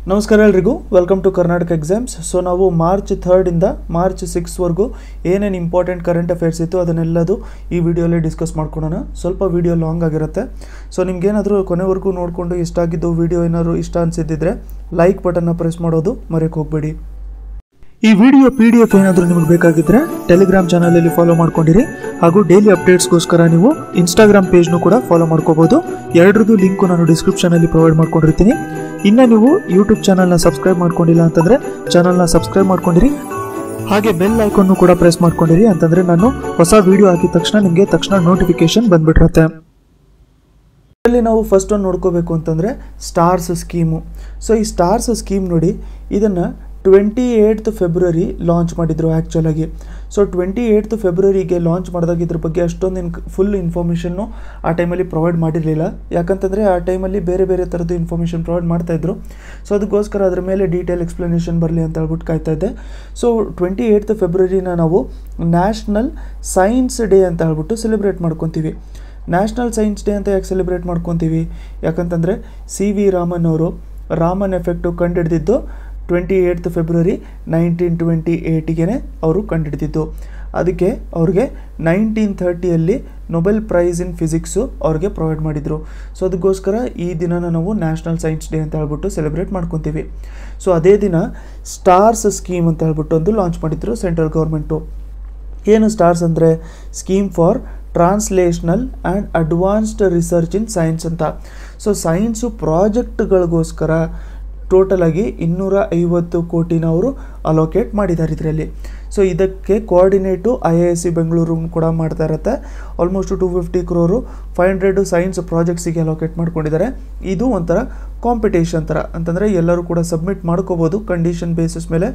ನಮಸ್ಕಾರ ಎಲ್ಲರಿಗೂ welcome to Karnataka exams. So ನಾವು ಮಾರ್ಚ್ 3 ಇಂದ ಮಾರ್ಚ್ 6 ವರೆಗೂ ಏನೇನು ಇಂಪಾರ್ಟೆಂಟ್ ಕರೆಂಟ್ ಅಫೇರ್ಸ್ ಇತ್ತು ಅದನ್ನೆಲ್ಲದು ಈ ವಿಡಿಯೋಲಿ ಡಿಸ್ಕಸ್ ಮಾಡ್ಕೊಳ್ಳೋಣ. ಸ್ವಲ್ಪ ವಿಡಿಯೋ ಲಾಂಗ್ ಆಗಿರುತ್ತೆ. ಸೊ ನಿಮ್ಗೇನಾದರೂ ಕೊನೆವರೆಗೂ ನೋಡಿಕೊಂಡು ಇಷ್ಟ ಆಗಿದ್ದು ವಿಡಿಯೋ ಏನಾದರೂ ಇಷ್ಟ ಅನಿಸಿದ್ದಿದ್ರೆ ಲೈಕ್ ಬಟನ್ನ ಪ್ರೆಸ್ ಮಾಡೋದು ಮರೆಯೋಕೆ ಹೋಗಬೇಡಿ. ಈ ವಿಡಿಯೋ PDF ಏನಾದರೂ ನಿಮಗೆ ಬೇಕಾಗಿದ್ದರೆ ಟೆಲಿಗ್ರಾಮ್ ಚಾನಲಲ್ಲಿ ಫಾಲೋ ಮಾಡ್ಕೊಂಡಿರಿ. ಹಾಗೂ ಡೈಲಿ ಅಪ್ಡೇಟ್ಸ್ಗೋಸ್ಕರ ನೀವು ಇನ್ಸ್ಟಾಗ್ರಾಮ್ ಪೇಜ್ನು ಕೂಡ ಫಾಲೋ ಮಾಡ್ಕೋಬಹುದು. ಎರಡರದ್ದು ಲಿಂಕು ನಾನು ಡಿಸ್ಕ್ರಿಪ್ಷನಲ್ಲಿ ಪ್ರೊವೈಡ್ ಮಾಡ್ಕೊಂಡಿರ್ತೀನಿ. ಇನ್ನು ನೀವು ಯೂಟ್ಯೂಬ್ ಚಾನಲ್ನ ಸಬ್ಸ್ಕ್ರೈಬ್ ಮಾಡ್ಕೊಂಡಿಲ್ಲ ಅಂತಂದರೆ ಚಾನಲ್ನ ಸಬ್ಸ್ಕ್ರೈಬ್ ಮಾಡ್ಕೊಂಡಿರಿ. ಹಾಗೆ ಬೆಲ್ ಐಕಾನ್ನು ಕೂಡ ಪ್ರೆಸ್ ಮಾಡ್ಕೊಂಡಿರಿ, ಅಂತಂದರೆ ನಾನು ಹೊಸ ವಿಡಿಯೋ ಹಾಕಿದ ತಕ್ಷಣ ನಿಮಗೆ ನೋಟಿಫಿಕೇಶನ್ ಬಂದ್ಬಿಟ್ಟಿರುತ್ತೆ. ಇದರಲ್ಲಿ ನಾವು ಫಸ್ಟ್ ಒಂದು ನೋಡ್ಕೋಬೇಕು ಅಂತಂದರೆ ಸ್ಟಾರ್ಸ್ ಸ್ಕೀಮು. ಸೊ ಈ ಸ್ಟಾರ್ಸ್ ಸ್ಕೀಮ್ ನೋಡಿ, ಇದನ್ನು 28th ಫೆಬ್ರವರಿ ಲಾಂಚ್ ಮಾಡಿದರು ಆ್ಯಕ್ಚುಲಾಗಿ. ಸೊ 28th ಫೆಬ್ರವರಿಗೆ ಲಾಂಚ್ ಮಾಡಿದಾಗ ಇದ್ರ ಬಗ್ಗೆ ಅಷ್ಟೊಂದು ಫುಲ್ ಇನ್ಫಾರ್ಮೇಷನ್ನು ಆ ಟೈಮಲ್ಲಿ ಪ್ರೊವೈಡ್ ಮಾಡಿರಲಿಲ್ಲ. ಯಾಕಂತಂದರೆ ಆ ಟೈಮಲ್ಲಿ ಬೇರೆ ಬೇರೆ ಥರದ್ದು ಇನ್ಫಾರ್ಮೇಷನ್ ಪ್ರೊವೈಡ್ ಮಾಡ್ತಾಯಿದ್ರು. ಸೊ ಅದಕ್ಕೋಸ್ಕರ ಅದ್ರ ಮೇಲೆ ಡೀಟೇಲ್ ಎಕ್ಸ್ಪ್ಲನೇಷನ್ ಬರಲಿ ಅಂತ ಹೇಳ್ಬಿಟ್ಟು ಕಾಯ್ತಾ ಇದ್ದೆ. ಸೊ 28th ಫೆಬ್ರವರಿನ ನಾವು ನ್ಯಾಷನಲ್ ಸೈನ್ಸ್ ಡೇ ಅಂತ ಹೇಳ್ಬಿಟ್ಟು ಸೆಲೆಬ್ರೇಟ್ ಮಾಡ್ಕೊತೀವಿ. ನ್ಯಾಷನಲ್ ಸೈನ್ಸ್ ಡೇ ಅಂತ ಯಾಕೆ ಸೆಲೆಬ್ರೇಟ್ ಮಾಡ್ಕೊತೀವಿ? ಯಾಕಂತಂದರೆ CV ರಾಮನ್ ಅವರು ರಾಮನ್ ಎಫೆಕ್ಟು ಕಂಡುಹಿಡಿದಿದ್ದು 28th ಫೆಬ್ರವರಿ 1928ಗೆ ಅವರು ಕಂಡುಹಿಡಿದಿದ್ದು. ಅದಕ್ಕೆ ಅವ್ರಿಗೆ 1930ಯಲ್ಲಿ ನೊಬೆಲ್ ಪ್ರೈಸ್ ಇನ್ ಫಿಸಿಕ್ಸು ಅವ್ರಿಗೆ ಪ್ರೊವೈಡ್ ಮಾಡಿದರು. ಸೊ ಅದಕ್ಕೋಸ್ಕರ ಈ ದಿನನ ನಾವು ನ್ಯಾಷನಲ್ ಸೈನ್ಸ್ ಡೇ ಅಂತ ಹೇಳ್ಬಿಟ್ಟು ಸೆಲೆಬ್ರೇಟ್ ಮಾಡ್ಕೊತೀವಿ. ಸೊ ಅದೇ ದಿನ ಸ್ಟಾರ್ಸ್ ಸ್ಕೀಮ್ ಅಂತ ಹೇಳ್ಬಿಟ್ಟು ಒಂದು ಲಾಂಚ್ ಮಾಡಿದ್ರು ಸೆಂಟ್ರಲ್ ಗೌರ್ಮೆಂಟು. ಏನು ಸ್ಟಾರ್ಸ್ ಅಂದರೆ scheme for translational and advanced research in science ಅಂತ. ಸೊ ಸೈನ್ಸು ಪ್ರಾಜೆಕ್ಟ್ಗಳಿಗೋಸ್ಕರ ಟೋಟಲಾಗಿ 250 ಕೋಟಿನ ಅವರು ಅಲೋಕೇಟ್ ಮಾಡಿದ್ದಾರೆ ಇದರಲ್ಲಿ. ಸೊ ಇದಕ್ಕೆ ಕೋಆರ್ಡಿನೇಟು IISc ಬೆಂಗಳೂರು ಕೂಡ ಮಾಡ್ತಾ ಇರುತ್ತೆ. ಆಲ್ಮೋಸ್ಟ್ 250 crore 500 ಸೈನ್ಸ್ ಪ್ರಾಜೆಕ್ಟ್ಸಿಗೆ ಅಲೋಕೇಟ್ ಮಾಡ್ಕೊಂಡಿದ್ದಾರೆ. ಇದು ಒಂಥರ ಕಾಂಪಿಟೇಷನ್ ಥರ, ಅಂತಂದರೆ ಎಲ್ಲರೂ ಕೂಡ ಸಬ್ಮಿಟ್ ಮಾಡ್ಕೋಬೋದು, ಕಂಡೀಷನ್ ಬೇಸಿಸ್ ಮೇಲೆ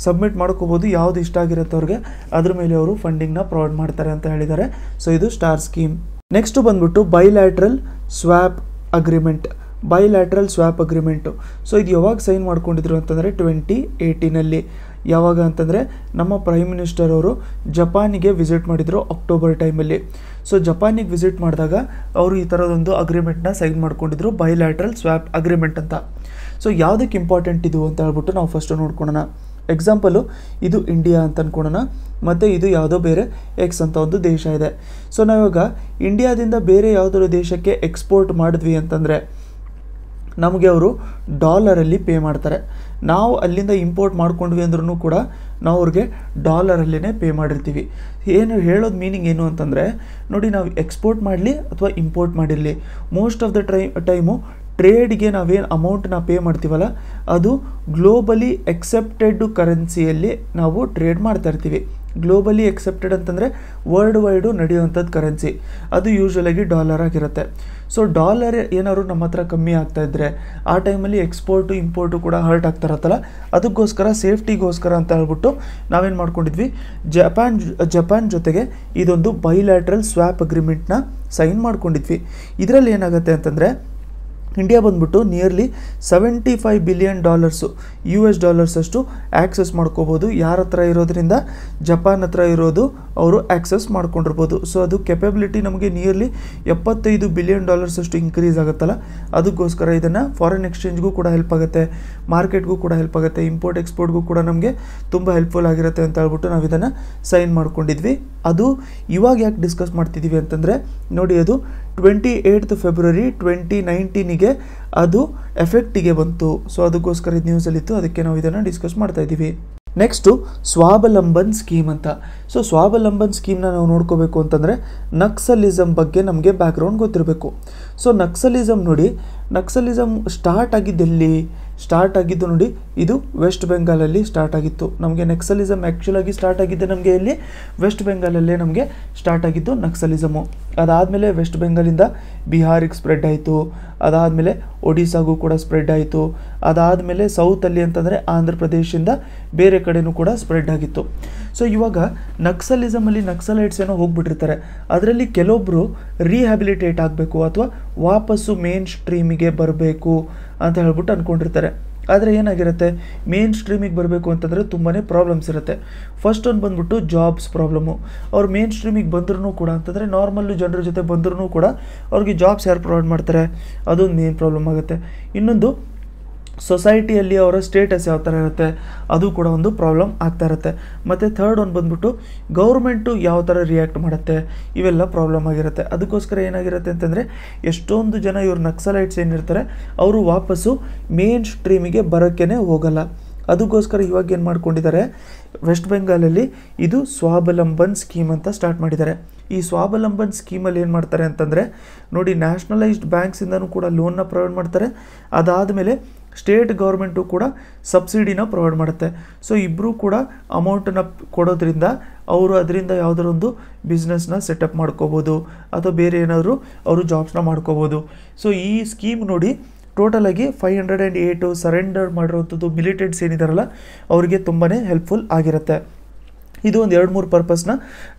ಸಬ್ಮಿಟ್ ಮಾಡ್ಕೋಬೋದು. ಯಾವುದು ಇಷ್ಟ ಆಗಿರುತ್ತೆ ಅವ್ರಿಗೆ ಅದ್ರ ಮೇಲೆ ಅವರು ಫಂಡಿಂಗ್ನ ಪ್ರೊವೈಡ್ ಮಾಡ್ತಾರೆ ಅಂತ ಹೇಳಿದ್ದಾರೆ. ಸೊ ಇದು ಸ್ಟಾರ್ ಸ್ಕೀಮ್. ನೆಕ್ಸ್ಟು ಬಂದ್ಬಿಟ್ಟು ಬೈಲ್ಯಾಟ್ರಲ್ ಸ್ವ್ಯಾಪ್ ಅಗ್ರಿಮೆಂಟು. ಸೊ ಇದು ಯಾವಾಗ ಸೈನ್ ಮಾಡ್ಕೊಂಡಿದ್ರು ಅಂತಂದರೆ 2018ನಲ್ಲಿ. ಯಾವಾಗ ಅಂತಂದರೆ ನಮ್ಮ ಪ್ರೈಮ್ ಮಿನಿಸ್ಟರ್ ಅವರು ಜಪಾನಿಗೆ ವಿಸಿಟ್ ಮಾಡಿದರು ಅಕ್ಟೋಬರ್ ಟೈಮಲ್ಲಿ. ಸೊ ಜಪಾನಿಗೆ ವಿಸಿಟ್ ಮಾಡಿದಾಗ ಅವರು ಈ ಥರದೊಂದು ಅಗ್ರಿಮೆಂಟ್ನ ಸೈನ್ ಮಾಡ್ಕೊಂಡಿದ್ರು, ಬೈಲ್ಯಾಟ್ರಲ್ ಸ್ವ್ಯಾಪ್ ಅಗ್ರಿಮೆಂಟ್ ಅಂತ. ಸೊ ಯಾವುದಕ್ಕೆ ಇಂಪಾರ್ಟೆಂಟ್ ಇದು ಅಂತ ಹೇಳ್ಬಿಟ್ಟು ನಾವು ಫಸ್ಟು ನೋಡ್ಕೊಳ್ಳೋಣ. ಎಕ್ಸಾಂಪಲು ಇದು ಇಂಡಿಯಾ ಅಂತ ಅಂದ್ಕೊಳ್ಳೋಣ, ಮತ್ತು ಇದು ಯಾವುದೋ ಬೇರೆ X ಅಂತ ಒಂದು ದೇಶ ಇದೆ. ಸೊ ನಾವಿವಾಗ ಇಂಡಿಯಾದಿಂದ ಬೇರೆ ಯಾವುದಾದ್ರು ದೇಶಕ್ಕೆ ಎಕ್ಸ್ಪೋರ್ಟ್ ಮಾಡಿದ್ವಿ ಅಂತಂದರೆ ನಮಗೆ ಅವರು ಡಾಲರಲ್ಲಿ ಪೇ ಮಾಡ್ತಾರೆ. ನಾವು ಅಲ್ಲಿಂದ ಇಂಪೋರ್ಟ್ ಮಾಡ್ಕೊಂಡ್ವಿ ಅಂದ್ರೂ ಕೂಡ ನಾವು ಅವ್ರಿಗೆ ಡಾಲರಲ್ಲೇ ಪೇ ಮಾಡಿರ್ತೀವಿ. ಏನು ಹೇಳೋದು ಮೀನಿಂಗ್ ಏನು ಅಂತಂದರೆ ನೋಡಿ, ನಾವು ಎಕ್ಸ್ಪೋರ್ಟ್ ಮಾಡಲಿ ಅಥವಾ ಇಂಪೋರ್ಟ್ ಮಾಡಿರಲಿ, ಮೋಸ್ಟ್ ಆಫ್ ದ ಟೈಮು ಟ್ರೇಡ್ಗೆ ನಾವೇನು ಅಮೌಂಟ್ನ ಪೇ ಮಾಡ್ತೀವಲ್ಲ ಅದು ಗ್ಲೋಬಲಿ ಎಕ್ಸೆಪ್ಟೆಡ್ ಕರೆನ್ಸಿಯಲ್ಲಿ ನಾವು ಟ್ರೇಡ್ ಮಾಡ್ತಾ ಇರ್ತೀವಿ. ಗ್ಲೋಬಲಿ ಎಕ್ಸೆಪ್ಟೆಡ್ ಅಂತಂದರೆ ವರ್ಲ್ಡ್ ವೈಡು ನಡೆಯುವಂಥದ್ದು ಕರೆನ್ಸಿ, ಅದು ಯೂಶ್ವಲಾಗಿ ಡಾಲರ್ ಆಗಿರುತ್ತೆ. ಸೊ ಡಾಲರ್ ಏನಾದ್ರು ನಮ್ಮ ಹತ್ರ ಕಮ್ಮಿ ಆಗ್ತಾಯಿದ್ರೆ ಆ ಟೈಮಲ್ಲಿ ಎಕ್ಸ್ಪೋರ್ಟು ಇಂಪೋರ್ಟು ಕೂಡ ಹರ್ಟ್ ಆಗ್ತಾರತ್ತಲ್ಲ, ಅದಕ್ಕೋಸ್ಕರ ಸೇಫ್ಟಿಗೋಸ್ಕರ ಅಂತ ಹೇಳ್ಬಿಟ್ಟು ನಾವೇನು ಮಾಡ್ಕೊಂಡಿದ್ವಿ, ಜಪಾನ್ ಜೊತೆಗೆ ಇದೊಂದು ಬೈಲ್ಯಾಟ್ರಲ್ ಸ್ವ್ಯಾಪ್ ಅಗ್ರಿಮೆಂಟ್ನ ಸೈನ್ ಮಾಡ್ಕೊಂಡಿದ್ವಿ. ಇದರಲ್ಲಿ ಏನಾಗುತ್ತೆ ಅಂತಂದರೆ ಇಂಡಿಯಾ ಬಂದ್ಬಿಟ್ಟು ನಿಯರ್ಲಿ $75 ಬಿಲಿಯನ್ US ಅಷ್ಟು ಆ್ಯಕ್ಸಸ್ ಮಾಡ್ಕೋಬೋದು. ಯಾರ ಹತ್ರ ಇರೋದ್ರಿಂದ ಜಪಾನ್ ಹತ್ರ ಇರೋದು ಅವರು ಆ್ಯಕ್ಸಸ್ ಮಾಡ್ಕೊಂಡಿರ್ಬೋದು. ಸೊ ಅದು ಕೆಪಬಿಲಿಟಿ ನಮಗೆ ನಿಯರ್ಲಿ $75 ಬಿಲಿಯನ್ ಅಷ್ಟು ಇನ್ಕ್ರೀಸ್ ಆಗುತ್ತಲ್ಲ, ಅದಕ್ಕೋಸ್ಕರ ಇದನ್ನು ಫಾರಿನ್ ಎಕ್ಸ್ಚೇಂಜ್ಗೂ ಕೂಡ ಹೆಲ್ಪ್ ಆಗುತ್ತೆ, ಮಾರ್ಕೆಟ್ಗೂ ಕೂಡ ಹೆಲ್ಪ್ ಆಗುತ್ತೆ, ಇಂಪೋರ್ಟ್ ಎಕ್ಸ್ಪೋರ್ಟ್ಗೂ ಕೂಡ ನಮಗೆ ತುಂಬ ಹೆಲ್ಪ್ಫುಲ್ ಆಗಿರುತ್ತೆ ಅಂತ ಹೇಳ್ಬಿಟ್ಟು ನಾವು ಇದನ್ನು ಸೈನ್ ಮಾಡ್ಕೊಂಡಿದ್ವಿ. ಅದು ಇವಾಗ ಯಾಕೆ ಡಿಸ್ಕಸ್ ಮಾಡ್ತಿದ್ದೀವಿ ಅಂತಂದರೆ ನೋಡಿ, ಅದು 28th ಫೆಬ್ರವರಿ 2019ಗೆ ಅದು ಎಫೆಕ್ಟಿಗೆ ಬಂತು. ಸೊ ಅದಕ್ಕೋಸ್ಕರ ಇದು ನ್ಯೂಸಲ್ಲಿತ್ತು, ಅದಕ್ಕೆ ನಾವು ಇದನ್ನು ಡಿಸ್ಕಸ್ ಮಾಡ್ತಾ ಇದ್ದೀವಿ. ನೆಕ್ಸ್ಟು ಸ್ವಾವಲಂಬನ್ ಸ್ಕೀಮ್ ಅಂತ. ಸೊ ಸ್ವಾವಲಂಬನ್ ಸ್ಕೀಮ್ನ ನಾವು ನೋಡ್ಕೋಬೇಕು ಅಂತಂದರೆ ನಕ್ಸಲಿಸಮ್ ಬಗ್ಗೆ ನಮಗೆ ಬ್ಯಾಕ್ಗ್ರೌಂಡ್ ಗೊತ್ತಿರಬೇಕು. ಸೊ ನಕ್ಸಲಿಸಮ್ ನೋಡಿ, ನಕ್ಸಲಿಸಮ್ ಸ್ಟಾರ್ಟ್ ಆಗಿದ್ದು ನೋಡಿ, ಇದು ವೆಸ್ಟ್ ಬೆಂಗಾಲಲ್ಲಿ ಸ್ಟಾರ್ಟ್ ಆಗಿತ್ತು. ನಮಗೆ ನಕ್ಸಲಿಸಮ್ ಆ್ಯಕ್ಚುಲಾಗಿ ಸ್ಟಾರ್ಟ್ ಆಗಿದ್ದೆ ನಮಗೆ ಇಲ್ಲಿ ವೆಸ್ಟ್ ಬೆಂಗಾಲಲ್ಲೇ ನಮಗೆ ಸ್ಟಾರ್ಟ್ ಆಗಿದ್ದು ನಕ್ಸಲಿಸಮು. ಅದಾದಮೇಲೆ ವೆಸ್ಟ್ ಬೆಂಗಾಲಿಂದ ಬಿಹಾರಿಗೆ ಸ್ಪ್ರೆಡ್ ಆಯಿತು, ಅದಾದಮೇಲೆ ಒಡಿಸ್ಸಾಗೂ ಕೂಡ ಸ್ಪ್ರೆಡ್ ಆಯಿತು, ಅದಾದಮೇಲೆ ಸೌತಲ್ಲಿ ಅಂತಂದರೆ ಆಂಧ್ರ ಪ್ರದೇಶದಿಂದ ಬೇರೆ ಕಡೆನೂ ಕೂಡ ಸ್ಪ್ರೆಡ್ ಆಗಿತ್ತು. ಸೊ ಇವಾಗ ನಕ್ಸಲಿಸಮಲ್ಲಿ ನಕ್ಸಲೈಟ್ಸ್ ಏನೋ ಹೋಗ್ಬಿಟ್ಟಿರ್ತಾರೆ, ಅದರಲ್ಲಿ ಕೆಲವೊಬ್ಬರು ರೀಹ್ಯಾಬಿಲಿಟೇಟ್ ಆಗಬೇಕು ಅಥವಾ ವಾಪಸ್ಸು ಮೇನ್ ಸ್ಟ್ರೀಮಿಗೆ ಬರಬೇಕು ಅಂತ ಹೇಳ್ಬಿಟ್ಟು ಅಂದ್ಕೊಂಡಿರ್ತಾರೆ. ಆದರೆ ಏನಾಗಿರುತ್ತೆ, ಮೇನ್ ಸ್ಟ್ರೀಮಿಗೆ ಬರಬೇಕು ಅಂತಂದರೆ ತುಂಬಾ ಪ್ರಾಬ್ಲಮ್ಸ್ ಇರುತ್ತೆ. ಫಸ್ಟ್ ಒಂದು ಬಂದ್ಬಿಟ್ಟು ಜಾಬ್ಸ್ ಪ್ರಾಬ್ಲಮ್ಮು. ಅವ್ರು ಮೇನ್ ಸ್ಟ್ರೀಮಿಗೆ ಬಂದ್ರೂ ಕೂಡ ಅಂತಂದರೆ ನಾರ್ಮಲ್ಲು ಜನರ ಜೊತೆ ಬಂದ್ರೂ ಕೂಡ ಅವ್ರಿಗೆ ಜಾಬ್ಸ್ ಯಾರು ಪ್ರೊವೈಡ್ ಮಾಡ್ತಾರೆ, ಅದೊಂದು ಮೇನ್ ಪ್ರಾಬ್ಲಮ್ ಆಗುತ್ತೆ. ಇನ್ನೊಂದು ಸೊಸೈಟಿಯಲ್ಲಿ ಅವರ ಸ್ಟೇಟಸ್ ಯಾವ ಥರ ಇರುತ್ತೆ ಅದು ಕೂಡ ಒಂದು ಪ್ರಾಬ್ಲಮ್ ಆಗ್ತಾ ಇರುತ್ತೆ. ಮತ್ತು ಥರ್ಡ್ ಒಂದು ಬಂದ್ಬಿಟ್ಟು ಗೌರ್ಮೆಂಟು ಯಾವ ಥರ ರಿಯಾಕ್ಟ್ ಮಾಡುತ್ತೆ, ಇವೆಲ್ಲ ಪ್ರಾಬ್ಲಮ್ ಆಗಿರುತ್ತೆ. ಅದಕ್ಕೋಸ್ಕರ ಏನಾಗಿರುತ್ತೆ ಅಂತಂದರೆ ಎಷ್ಟೊಂದು ಜನ ಇವ್ರು ನಕ್ಸಲೈಟ್ಸ್ ಏನಿರ್ತಾರೆ ಅವರು ವಾಪಸ್ಸು ಮೇನ್ ಸ್ಟ್ರೀಮಿಗೆ ಬರೋಕ್ಕೇ ಹೋಗಲ್ಲ. ಅದಕ್ಕೋಸ್ಕರ ಇವಾಗ ಏನು ಮಾಡ್ಕೊಂಡಿದ್ದಾರೆ, ವೆಸ್ಟ್ ಬೆಂಗಾಲಲ್ಲಿ ಇದು ಸ್ವಾವಲಂಬನ್ ಸ್ಕೀಮ್ ಅಂತ ಸ್ಟಾರ್ಟ್ ಮಾಡಿದ್ದಾರೆ. ಈ ಸ್ವಾವಲಂಬನ್ ಸ್ಕೀಮಲ್ಲಿ ಏನು ಮಾಡ್ತಾರೆ ಅಂತಂದರೆ ನೋಡಿ, ನ್ಯಾಷನಲೈಸ್ಡ್ ಬ್ಯಾಂಕ್ಸಿಂದನೂ ಕೂಡ ಲೋನ್ನ ಪ್ರೊವೈಡ್ ಮಾಡ್ತಾರೆ. ಅದಾದಮೇಲೆ ಸ್ಟೇಟ್ ಗೌರ್ಮೆಂಟು ಕೂಡ ಸಬ್ಸಿಡಿನ ಪ್ರೊವೈಡ್ ಮಾಡುತ್ತೆ. ಸೊ ಇಬ್ಬರೂ ಕೂಡ ಅಮೌಂಟನ್ನು ಕೊಡೋದ್ರಿಂದ ಅವರು ಅದರಿಂದ ಯಾವುದರೊಂದು ಬಿಸ್ನೆಸ್ನ ಸೆಟಪ್ ಮಾಡ್ಕೋಬೋದು ಅಥವಾ ಬೇರೆ ಏನಾದರೂ ಅವರು ಜಾಬ್ಸ್ನ ಮಾಡ್ಕೋಬೋದು. ಸೊ ಈ ಸ್ಕೀಮ್ ನೋಡಿ ಟೋಟಲಾಗಿ 508 ಸರೆಂಡರ್ ಮಾಡಿರೋವಂಥದ್ದು ಮಿಲಿಟೆಂಟ್ಸ್ ಏನಿದಾರಲ್ಲ ಅವರಿಗೆ ತುಂಬಾ ಹೆಲ್ಪ್ಫುಲ್ ಆಗಿರುತ್ತೆ. ಇದು ಒಂದು 2-3 ಪರ್ಪಸ್ನ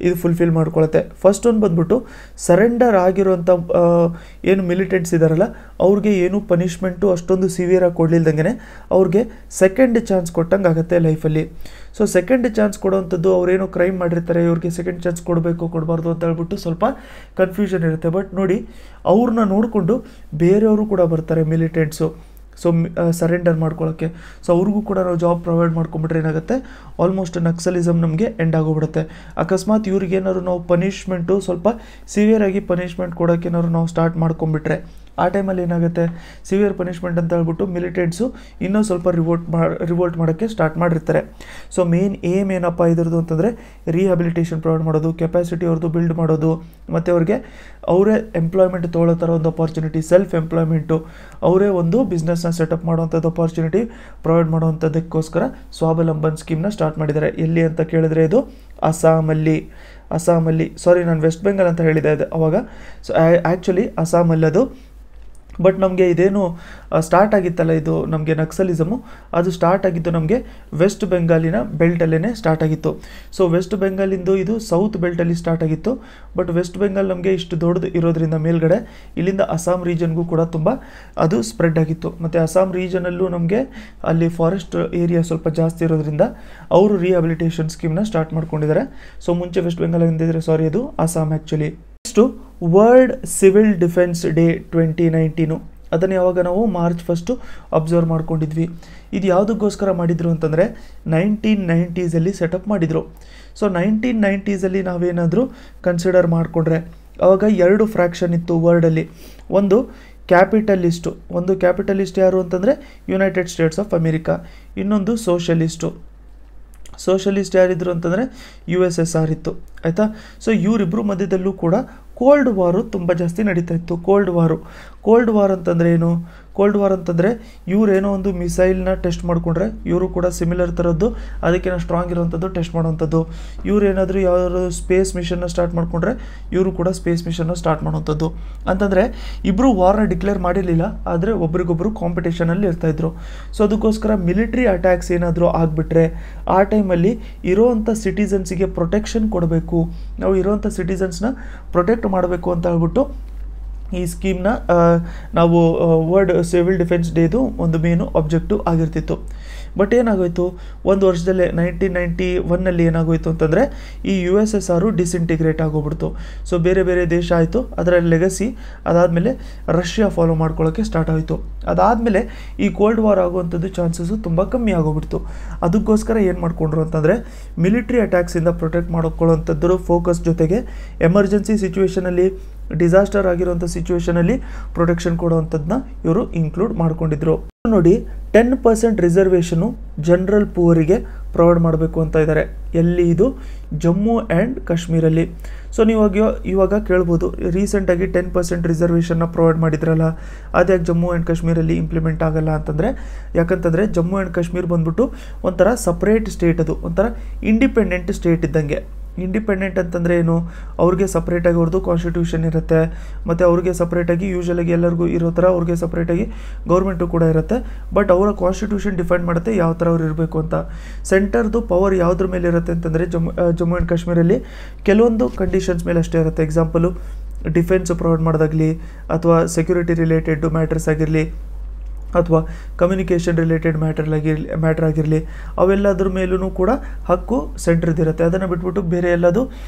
ಇದು ಫುಲ್ಫಿಲ್ ಮಾಡ್ಕೊಳುತ್ತೆ. ಫಸ್ಟ್ ಒಂದು ಬಂದ್ಬಿಟ್ಟು ಸರೆಂಡರ್ ಆಗಿರೋಂಥ ಏನು ಮಿಲಿಟೆಂಟ್ಸ್ ಇದ್ದಾರಲ್ಲ ಅವ್ರಿಗೆ ಏನು ಪನಿಷ್ಮೆಂಟು ಅಷ್ಟೊಂದು ಸಿವಿಯರಾಗಿ ಕೊಡಲಿಲ್ದಂಗೆ ಅವ್ರಿಗೆ ಸೆಕೆಂಡ್ ಚಾನ್ಸ್ ಕೊಟ್ಟಂಗೆ ಆಗುತ್ತೆ ಲೈಫಲ್ಲಿ. ಸೊ ಸೆಕೆಂಡ್ ಚಾನ್ಸ್ ಕೊಡೋವಂಥದ್ದು ಅವರೇನೋ ಕ್ರೈಮ್ ಮಾಡಿರ್ತಾರೆ, ಇವ್ರಿಗೆ ಸೆಕೆಂಡ್ ಚಾನ್ಸ್ ಕೊಡಬೇಕು ಕೊಡಬಾರ್ದು ಅಂತ ಹೇಳ್ಬಿಟ್ಟು ಸ್ವಲ್ಪ ಕನ್ಫ್ಯೂಷನ್ ಇರುತ್ತೆ. ಬಟ್ ನೋಡಿ ಅವ್ರನ್ನ ನೋಡಿಕೊಂಡು ಬೇರೆಯವರು ಕೂಡ ಬರ್ತಾರೆ ಮಿಲಿಟೆಂಟ್ಸು ಸರೆಂಡರ್ ಮಾಡ್ಕೊಳ್ಳೋಕ್ಕೆ. ಸೊ ಅವ್ರಿಗೂ ಕೂಡ ನಾವು ಜಾಬ್ ಪ್ರೊವೈಡ್ ಮಾಡ್ಕೊಂಬಿಟ್ರೆ ಏನಾಗುತ್ತೆ, ಆಲ್ಮೋಸ್ಟ್ ನಕ್ಸಲಿಸಮ್ ನಮಗೆ ಎಂಡ್ ಆಗೋಗ್ಬಿಡುತ್ತೆ. ಅಕಸ್ಮಾತ್ ಇವ್ರಿಗೇನಾದ್ರು ನಾವು ಪನಿಷ್ಮೆಂಟು ಸ್ವಲ್ಪ ಸಿವಿಯರಾಗಿ ಪನಿಷ್ಮೆಂಟ್ ಕೊಡೋಕ್ಕೇನಾದ್ರು ನಾವು ಸ್ಟಾರ್ಟ್ ಮಾಡ್ಕೊಂಬಿಟ್ರೆ ಆ ಟೈಮಲ್ಲಿ ಏನಾಗುತ್ತೆ, ಸಿವಿಯರ್ ಪನಿಷ್ಮೆಂಟ್ ಅಂತ ಹೇಳ್ಬಿಟ್ಟು ಮಿಲಿಟೆಂಟ್ಸು ಇನ್ನೂ ಸ್ವಲ್ಪ ರಿವೋಲ್ಟ್ ಮಾಡೋಕ್ಕೆ ಸ್ಟಾರ್ಟ್ ಮಾಡಿರ್ತಾರೆ. ಸೊ ಮೇನ್ ಏಮ್ ಏನಪ್ಪ ಇದ್ರದ್ದು ಅಂತಂದರೆ ರಿಹ್ಯಾಬಿಲಿಟೇಷನ್ ಪ್ರೊವೈಡ್ ಮಾಡೋದು, ಕೆಪಾಸಿಟಿ ಅವ್ರದ್ದು ಬಿಲ್ಡ್ ಮಾಡೋದು, ಮತ್ತು ಅವ್ರಿಗೆ ಅವರೇ ಎಂಪ್ಲಾಯ್ಮೆಂಟ್ ತೊಗೊಳ್ಳೋ ಥರ ಒಂದು ಅಪಾರ್ಚುನಿಟಿ, ಸೆಲ್ಫ್ ಎಂಪ್ಲಾಯ್ಮೆಂಟು, ಅವರೇ ಒಂದು ಬಿಸ್ನೆಸ್ನ ಸೆಟಪ್ ಮಾಡೋವಂಥದ್ದು ಅಪಾರ್ಚುನಿಟಿ ಪ್ರೊವೈಡ್ ಮಾಡೋವಂಥದ್ದಕ್ಕೋಸ್ಕರ ಸ್ವಾವಲಂಬನ್ ಸ್ಕೀಮ್ನ ಸ್ಟಾರ್ಟ್ ಮಾಡಿದ್ದಾರೆ. ಎಲ್ಲಿ ಅಂತ ಕೇಳಿದ್ರೆ ಇದು ಅಸ್ಸಾಮಲ್ಲಿ, ಸಾರಿ ನಾನು ವೆಸ್ಟ್ ಬೆಂಗಾಲ್ ಅಂತ ಹೇಳಿದೆ ಅದು ಅವಾಗ. ಸೊ ಆ್ಯಕ್ಚುಲಿ ಅಸ್ಸಾಮಲ್ಲಿ ಅದು. ಬಟ್ ನಮಗೆ ಇದೇನು ಸ್ಟಾರ್ಟ್ ಆಗಿತ್ತಲ್ಲ ಇದು ನಮಗೆ ನಕ್ಸಲಿಸಮು, ಅದು ಸ್ಟಾರ್ಟ್ ಆಗಿದ್ದು ನಮಗೆ ವೆಸ್ಟ್ ಬೆಂಗಾಲಿನ ಬೆಲ್ಟಲ್ಲೇ ಸ್ಟಾರ್ಟ್ ಆಗಿತ್ತು. ಸೊ ವೆಸ್ಟ್ ಬೆಂಗಾಲಿಂದು ಇದು ಸೌತ್ ಬೆಲ್ಟಲ್ಲಿ ಸ್ಟಾರ್ಟ್ ಆಗಿತ್ತು. ಬಟ್ ವೆಸ್ಟ್ ಬೆಂಗಾಲ್ ನಮಗೆ ಇಷ್ಟು ದೊಡ್ಡದು ಇರೋದ್ರಿಂದ ಮೇಲ್ಗಡೆ ಇಲ್ಲಿಂದ ಅಸ್ಸಾಂ ರೀಜನ್ಗೂ ಕೂಡ ತುಂಬ ಅದು ಸ್ಪ್ರೆಡ್ ಆಗಿತ್ತು. ಮತ್ತು ಅಸ್ಸಾಂ ರೀಜನಲ್ಲೂ ನಮಗೆ ಅಲ್ಲಿ ಫಾರೆಸ್ಟ್ ಏರಿಯಾ ಸ್ವಲ್ಪ ಜಾಸ್ತಿ ಇರೋದ್ರಿಂದ ಅವರು ರಿಹ್ಯಾಬಿಲಿಟೇಷನ್ ಸ್ಕೀಮ್ನ ಸ್ಟಾರ್ಟ್ ಮಾಡ್ಕೊಂಡಿದ್ದಾರೆ. ಸೊ ಮುಂಚೆ ವೆಸ್ಟ್ ಬೆಂಗಾಲ್ ಎಂದಿದ್ರೆ ಸಾರಿ ಅದು Assam actually. Next world civil defence day 2019, ಅದನ್ನು ಯಾವಾಗ ನಾವು ಮಾರ್ಚ್ 1 ಅಬ್ಸರ್ವ್ ಮಾಡ್ಕೊಂಡಿದ್ವಿ. ಇದು ಯಾವುದಕ್ಕೋಸ್ಕರ ಮಾಡಿದರು ಅಂತಂದರೆ 1990s ಸೆಟಪ್ ಮಾಡಿದರು. ಸೊ 1990s ನಾವೇನಾದರೂ ಕನ್ಸಿಡರ್ ಮಾಡಿಕೊಂಡ್ರೆ ಆವಾಗ 2 ಫ್ರ್ಯಾಕ್ಷನ್ ಇತ್ತು ವರ್ಲ್ಡಲ್ಲಿ. ಒಂದು ಕ್ಯಾಪಿಟಲಿಸ್ಟ್ ಯಾರು ಅಂತಂದರೆ ಯುನೈಟೆಡ್ ಸ್ಟೇಟ್ಸ್ ಆಫ್ ಅಮೇರಿಕಾ, ಇನ್ನೊಂದು ಸೋಷಲಿಸ್ಟ್ ಯಾರಿದ್ರು ಅಂತಂದರೆ USSR ಇತ್ತು, ಆಯಿತಾ. ಸೊ ಇವರಿಬ್ಬರು ಮಧ್ಯದಲ್ಲೂ ಕೂಡ ಕೋಲ್ಡ್ ವಾರು ತುಂಬ ಜಾಸ್ತಿ ನಡೀತಾ ಇತ್ತು. ಕೋಲ್ಡ್ ವಾರ್ ಅಂತಂದರೆ ಏನು, ಕೋಲ್ಡ್ ವಾರ್ ಅಂತಂದರೆ ಇವರೇನೋ ಒಂದು ಮಿಸೈಲ್ನ ಟೆಸ್ಟ್ ಮಾಡಿಕೊಂಡ್ರೆ ಇವರು ಕೂಡ ಸಿಮಿಲರ್ ಥರದ್ದು ಅದಕ್ಕಿಂತ ಸ್ಟ್ರಾಂಗ್ ಇರೋವಂಥದ್ದು ಟೆಸ್ಟ್ ಮಾಡೋವಂಥದ್ದು. ಇವರೇನಾದರೂ ಯಾವ್ದಾದ್ರು ಸ್ಪೇಸ್ ಮಿಷನ್ನ ಸ್ಟಾರ್ಟ್ ಮಾಡಿಕೊಂಡ್ರೆ ಇವರು ಕೂಡ ಸ್ಪೇಸ್ ಮಿಷನ್ನ ಸ್ಟಾರ್ಟ್ ಮಾಡೋವಂಥದ್ದು. ಅಂತಂದರೆ ಇಬ್ಬರು ವಾರ್ನ ಡಿಕ್ಲೇರ್ ಮಾಡಿರಲಿಲ್ಲ, ಆದರೆ ಒಬ್ರಿಗೊಬ್ಬರು ಕಾಂಪಿಟೇಷನಲ್ಲಿ ಇರ್ತಾಯಿದ್ರು. ಸೊ ಅದಕ್ಕೋಸ್ಕರ ಮಿಲಿಟ್ರಿ ಅಟ್ಯಾಕ್ಸ್ ಏನಾದರೂ ಆಗಿಬಿಟ್ರೆ ಆ ಟೈಮಲ್ಲಿ ಇರೋವಂಥ ಸಿಟಿಸನ್ಸಿಗೆ ಪ್ರೊಟೆಕ್ಷನ್ ಕೊಡಬೇಕು, ನಾವು ಇರೋವಂಥ ಸಿಟಿಸನ್ಸ್ನ ಪ್ರೊಟೆಕ್ಟ್ ಮಾಡಬೇಕು ಅಂತ ಹೇಳ್ಬಿಟ್ಟು ಈ ಸ್ಕೀಮ್ನ ನಾವು ವರ್ಲ್ಡ್ ಸಿವಿಲ್ ಡಿಫೆನ್ಸ್ ಡೇದು ಒಂದು ಮೇನು ಆಬ್ಜೆಕ್ಟಿವ್ ಆಗಿರ್ತಿತ್ತು. ಬಟ್ ಏನಾಗೋಯಿತು, ಒಂದು ವರ್ಷದಲ್ಲೇ 1991 ಏನಾಗೋಯಿತು ಅಂತಂದರೆ ಈ USSR ಡಿಸ್ಇಂಟಿಗ್ರೇಟ್ ಆಗೋಗ್ಬಿಡ್ತು. ಸೊ ಬೇರೆ ಬೇರೆ ದೇಶ ಆಯಿತು, ಅದರ ಲೆಗಸಿ ಅದಾದಮೇಲೆ ರಷ್ಯಾ ಫಾಲೋ ಮಾಡ್ಕೊಳ್ಳೋಕ್ಕೆ ಸ್ಟಾರ್ಟ್ ಆಯಿತು. ಅದಾದಮೇಲೆ ಈ ಕೋಲ್ಡ್ ವಾರ್ ಆಗುವಂಥದ್ದು ಚಾನ್ಸಸ್ಸು ತುಂಬ ಕಮ್ಮಿ ಆಗೋಗ್ಬಿಡ್ತು. ಅದಕ್ಕೋಸ್ಕರ ಏನು ಮಾಡಿಕೊಂಡ್ರು ಅಂತಂದರೆ ಮಿಲಿಟ್ರಿ ಅಟ್ಯಾಕ್ಸಿಂದ ಪ್ರೊಟೆಕ್ಟ್ ಮಾಡ್ಕೊಳ್ಳೋವಂಥದ್ದು ಫೋಕಸ್ ಜೊತೆಗೆ ಎಮರ್ಜೆನ್ಸಿ ಸಿಚುವೇಷನಲ್ಲಿ, ಡಿಸಾಸ್ಟರ್ ಆಗಿರುವಂಥ ಸಿಚುವೇಷನಲ್ಲಿ ಪ್ರೊಟೆಕ್ಷನ್ ಕೊಡುವಂಥದ್ದನ್ನ ಇವರು ಇನ್ಕ್ಲೂಡ್ ಮಾಡ್ಕೊಂಡಿದ್ರು. ನೋಡಿ 10% ರಿಸರ್ವೇಷನು ಜನರಲ್ ಪೂವರಿಗೆ ಪ್ರೊವೈಡ್ ಮಾಡಬೇಕು ಅಂತ ಇದ್ದಾರೆ. ಎಲ್ಲಿ ಇದು, ಜಮ್ಮು ಆ್ಯಂಡ್ ಕಾಶ್ಮೀರಲ್ಲಿ. ಸೊ ನೀವು ಇವಾಗ ಕೇಳ್ಬೋದು, ರೀಸೆಂಟಾಗಿ 10% ರಿಸರ್ವೇಷನ್ನ ಪ್ರೊವೈಡ್ ಮಾಡಿದ್ರಲ್ಲ, ಅದ್ಯಾಕೆ ಜಮ್ಮು ಆ್ಯಂಡ್ ಕಾಶ್ಮೀರಲ್ಲಿ ಇಂಪ್ಲಿಮೆಂಟ್ ಆಗಲ್ಲ ಅಂತಂದರೆ, ಯಾಕಂತಂದರೆ ಜಮ್ಮು ಆ್ಯಂಡ್ ಕಾಶ್ಮೀರ್ ಬಂದ್ಬಿಟ್ಟು ಒಂಥರ ಸಪ್ರೇಟ್ ಸ್ಟೇಟ್, ಅದು ಒಂಥರ ಇಂಡಿಪೆಂಡೆಂಟ್ ಸ್ಟೇಟ್ ಇದ್ದಂಗೆ. ಇಂಡಿಪೆಂಡೆಂಟ್ ಅಂತಂದರೆ ಏನು, ಅವ್ರಿಗೆ ಸಪ್ರೇಟಾಗಿ ಅವ್ರದ್ದು ಕಾನ್ಸ್ಟಿಟ್ಯೂಷನ್ ಇರುತ್ತೆ, ಮತ್ತು ಅವ್ರಿಗೆ ಸಪ್ರೇಟಾಗಿ ಯೂಶ್ವಲಾಗಿ ಎಲ್ಲರಿಗೂ ಇರೋ ಥರ ಅವ್ರಿಗೆ ಸಪ್ರೇಟಾಗಿ ಗೌರ್ಮೆಂಟು ಕೂಡ ಇರುತ್ತೆ. ಬಟ್ ಅವರ ಕಾನ್ಸ್ಟಿಟ್ಯೂಷನ್ ಡಿಫೈನ್ ಮಾಡುತ್ತೆ ಯಾವ ಥರ ಅವ್ರು ಇರಬೇಕು ಅಂತ. ಸೆಂಟರ್ದು ಪವರ್ ಯಾವುದ್ರ ಮೇಲೆ ಇರುತ್ತೆ ಅಂತಂದರೆ ಜಮ್ಮು ಆ್ಯಂಡ್ ಕಾಶ್ಮೀರಲ್ಲಿ ಕೆಲವೊಂದು ಕಂಡೀಷನ್ಸ್ ಮೇಲೆ ಅಷ್ಟೇ ಇರುತ್ತೆ. ಎಕ್ಸಾಂಪಲು ಡಿಫೆನ್ಸ್ ಪ್ರೊವೈಡ್ ಮಾಡೋದಾಗಲಿ ಅಥವಾ ಸೆಕ್ಯೂರಿಟಿ ರಿಲೇಟೆಡ್ ಮ್ಯಾಟರ್ಸ್ ಆಗಿರಲಿ, ಅಥವಾ ಕಮ್ಯುನಿಕೇಷನ್ ರಿಲೇಟೆಡ್ ಮ್ಯಾಟರ್ ಆಗಿರಲಿ ಅವೆಲ್ಲದ್ರ ಮೇಲೂ ಕೂಡ ಹಕ್ಕು ಸೆಂಟ್ರದ್ದಿರುತ್ತೆ. ಅದನ್ನು ಬಿಟ್ಬಿಟ್ಟು ಬೇರೆ ಎಲ್ಲದು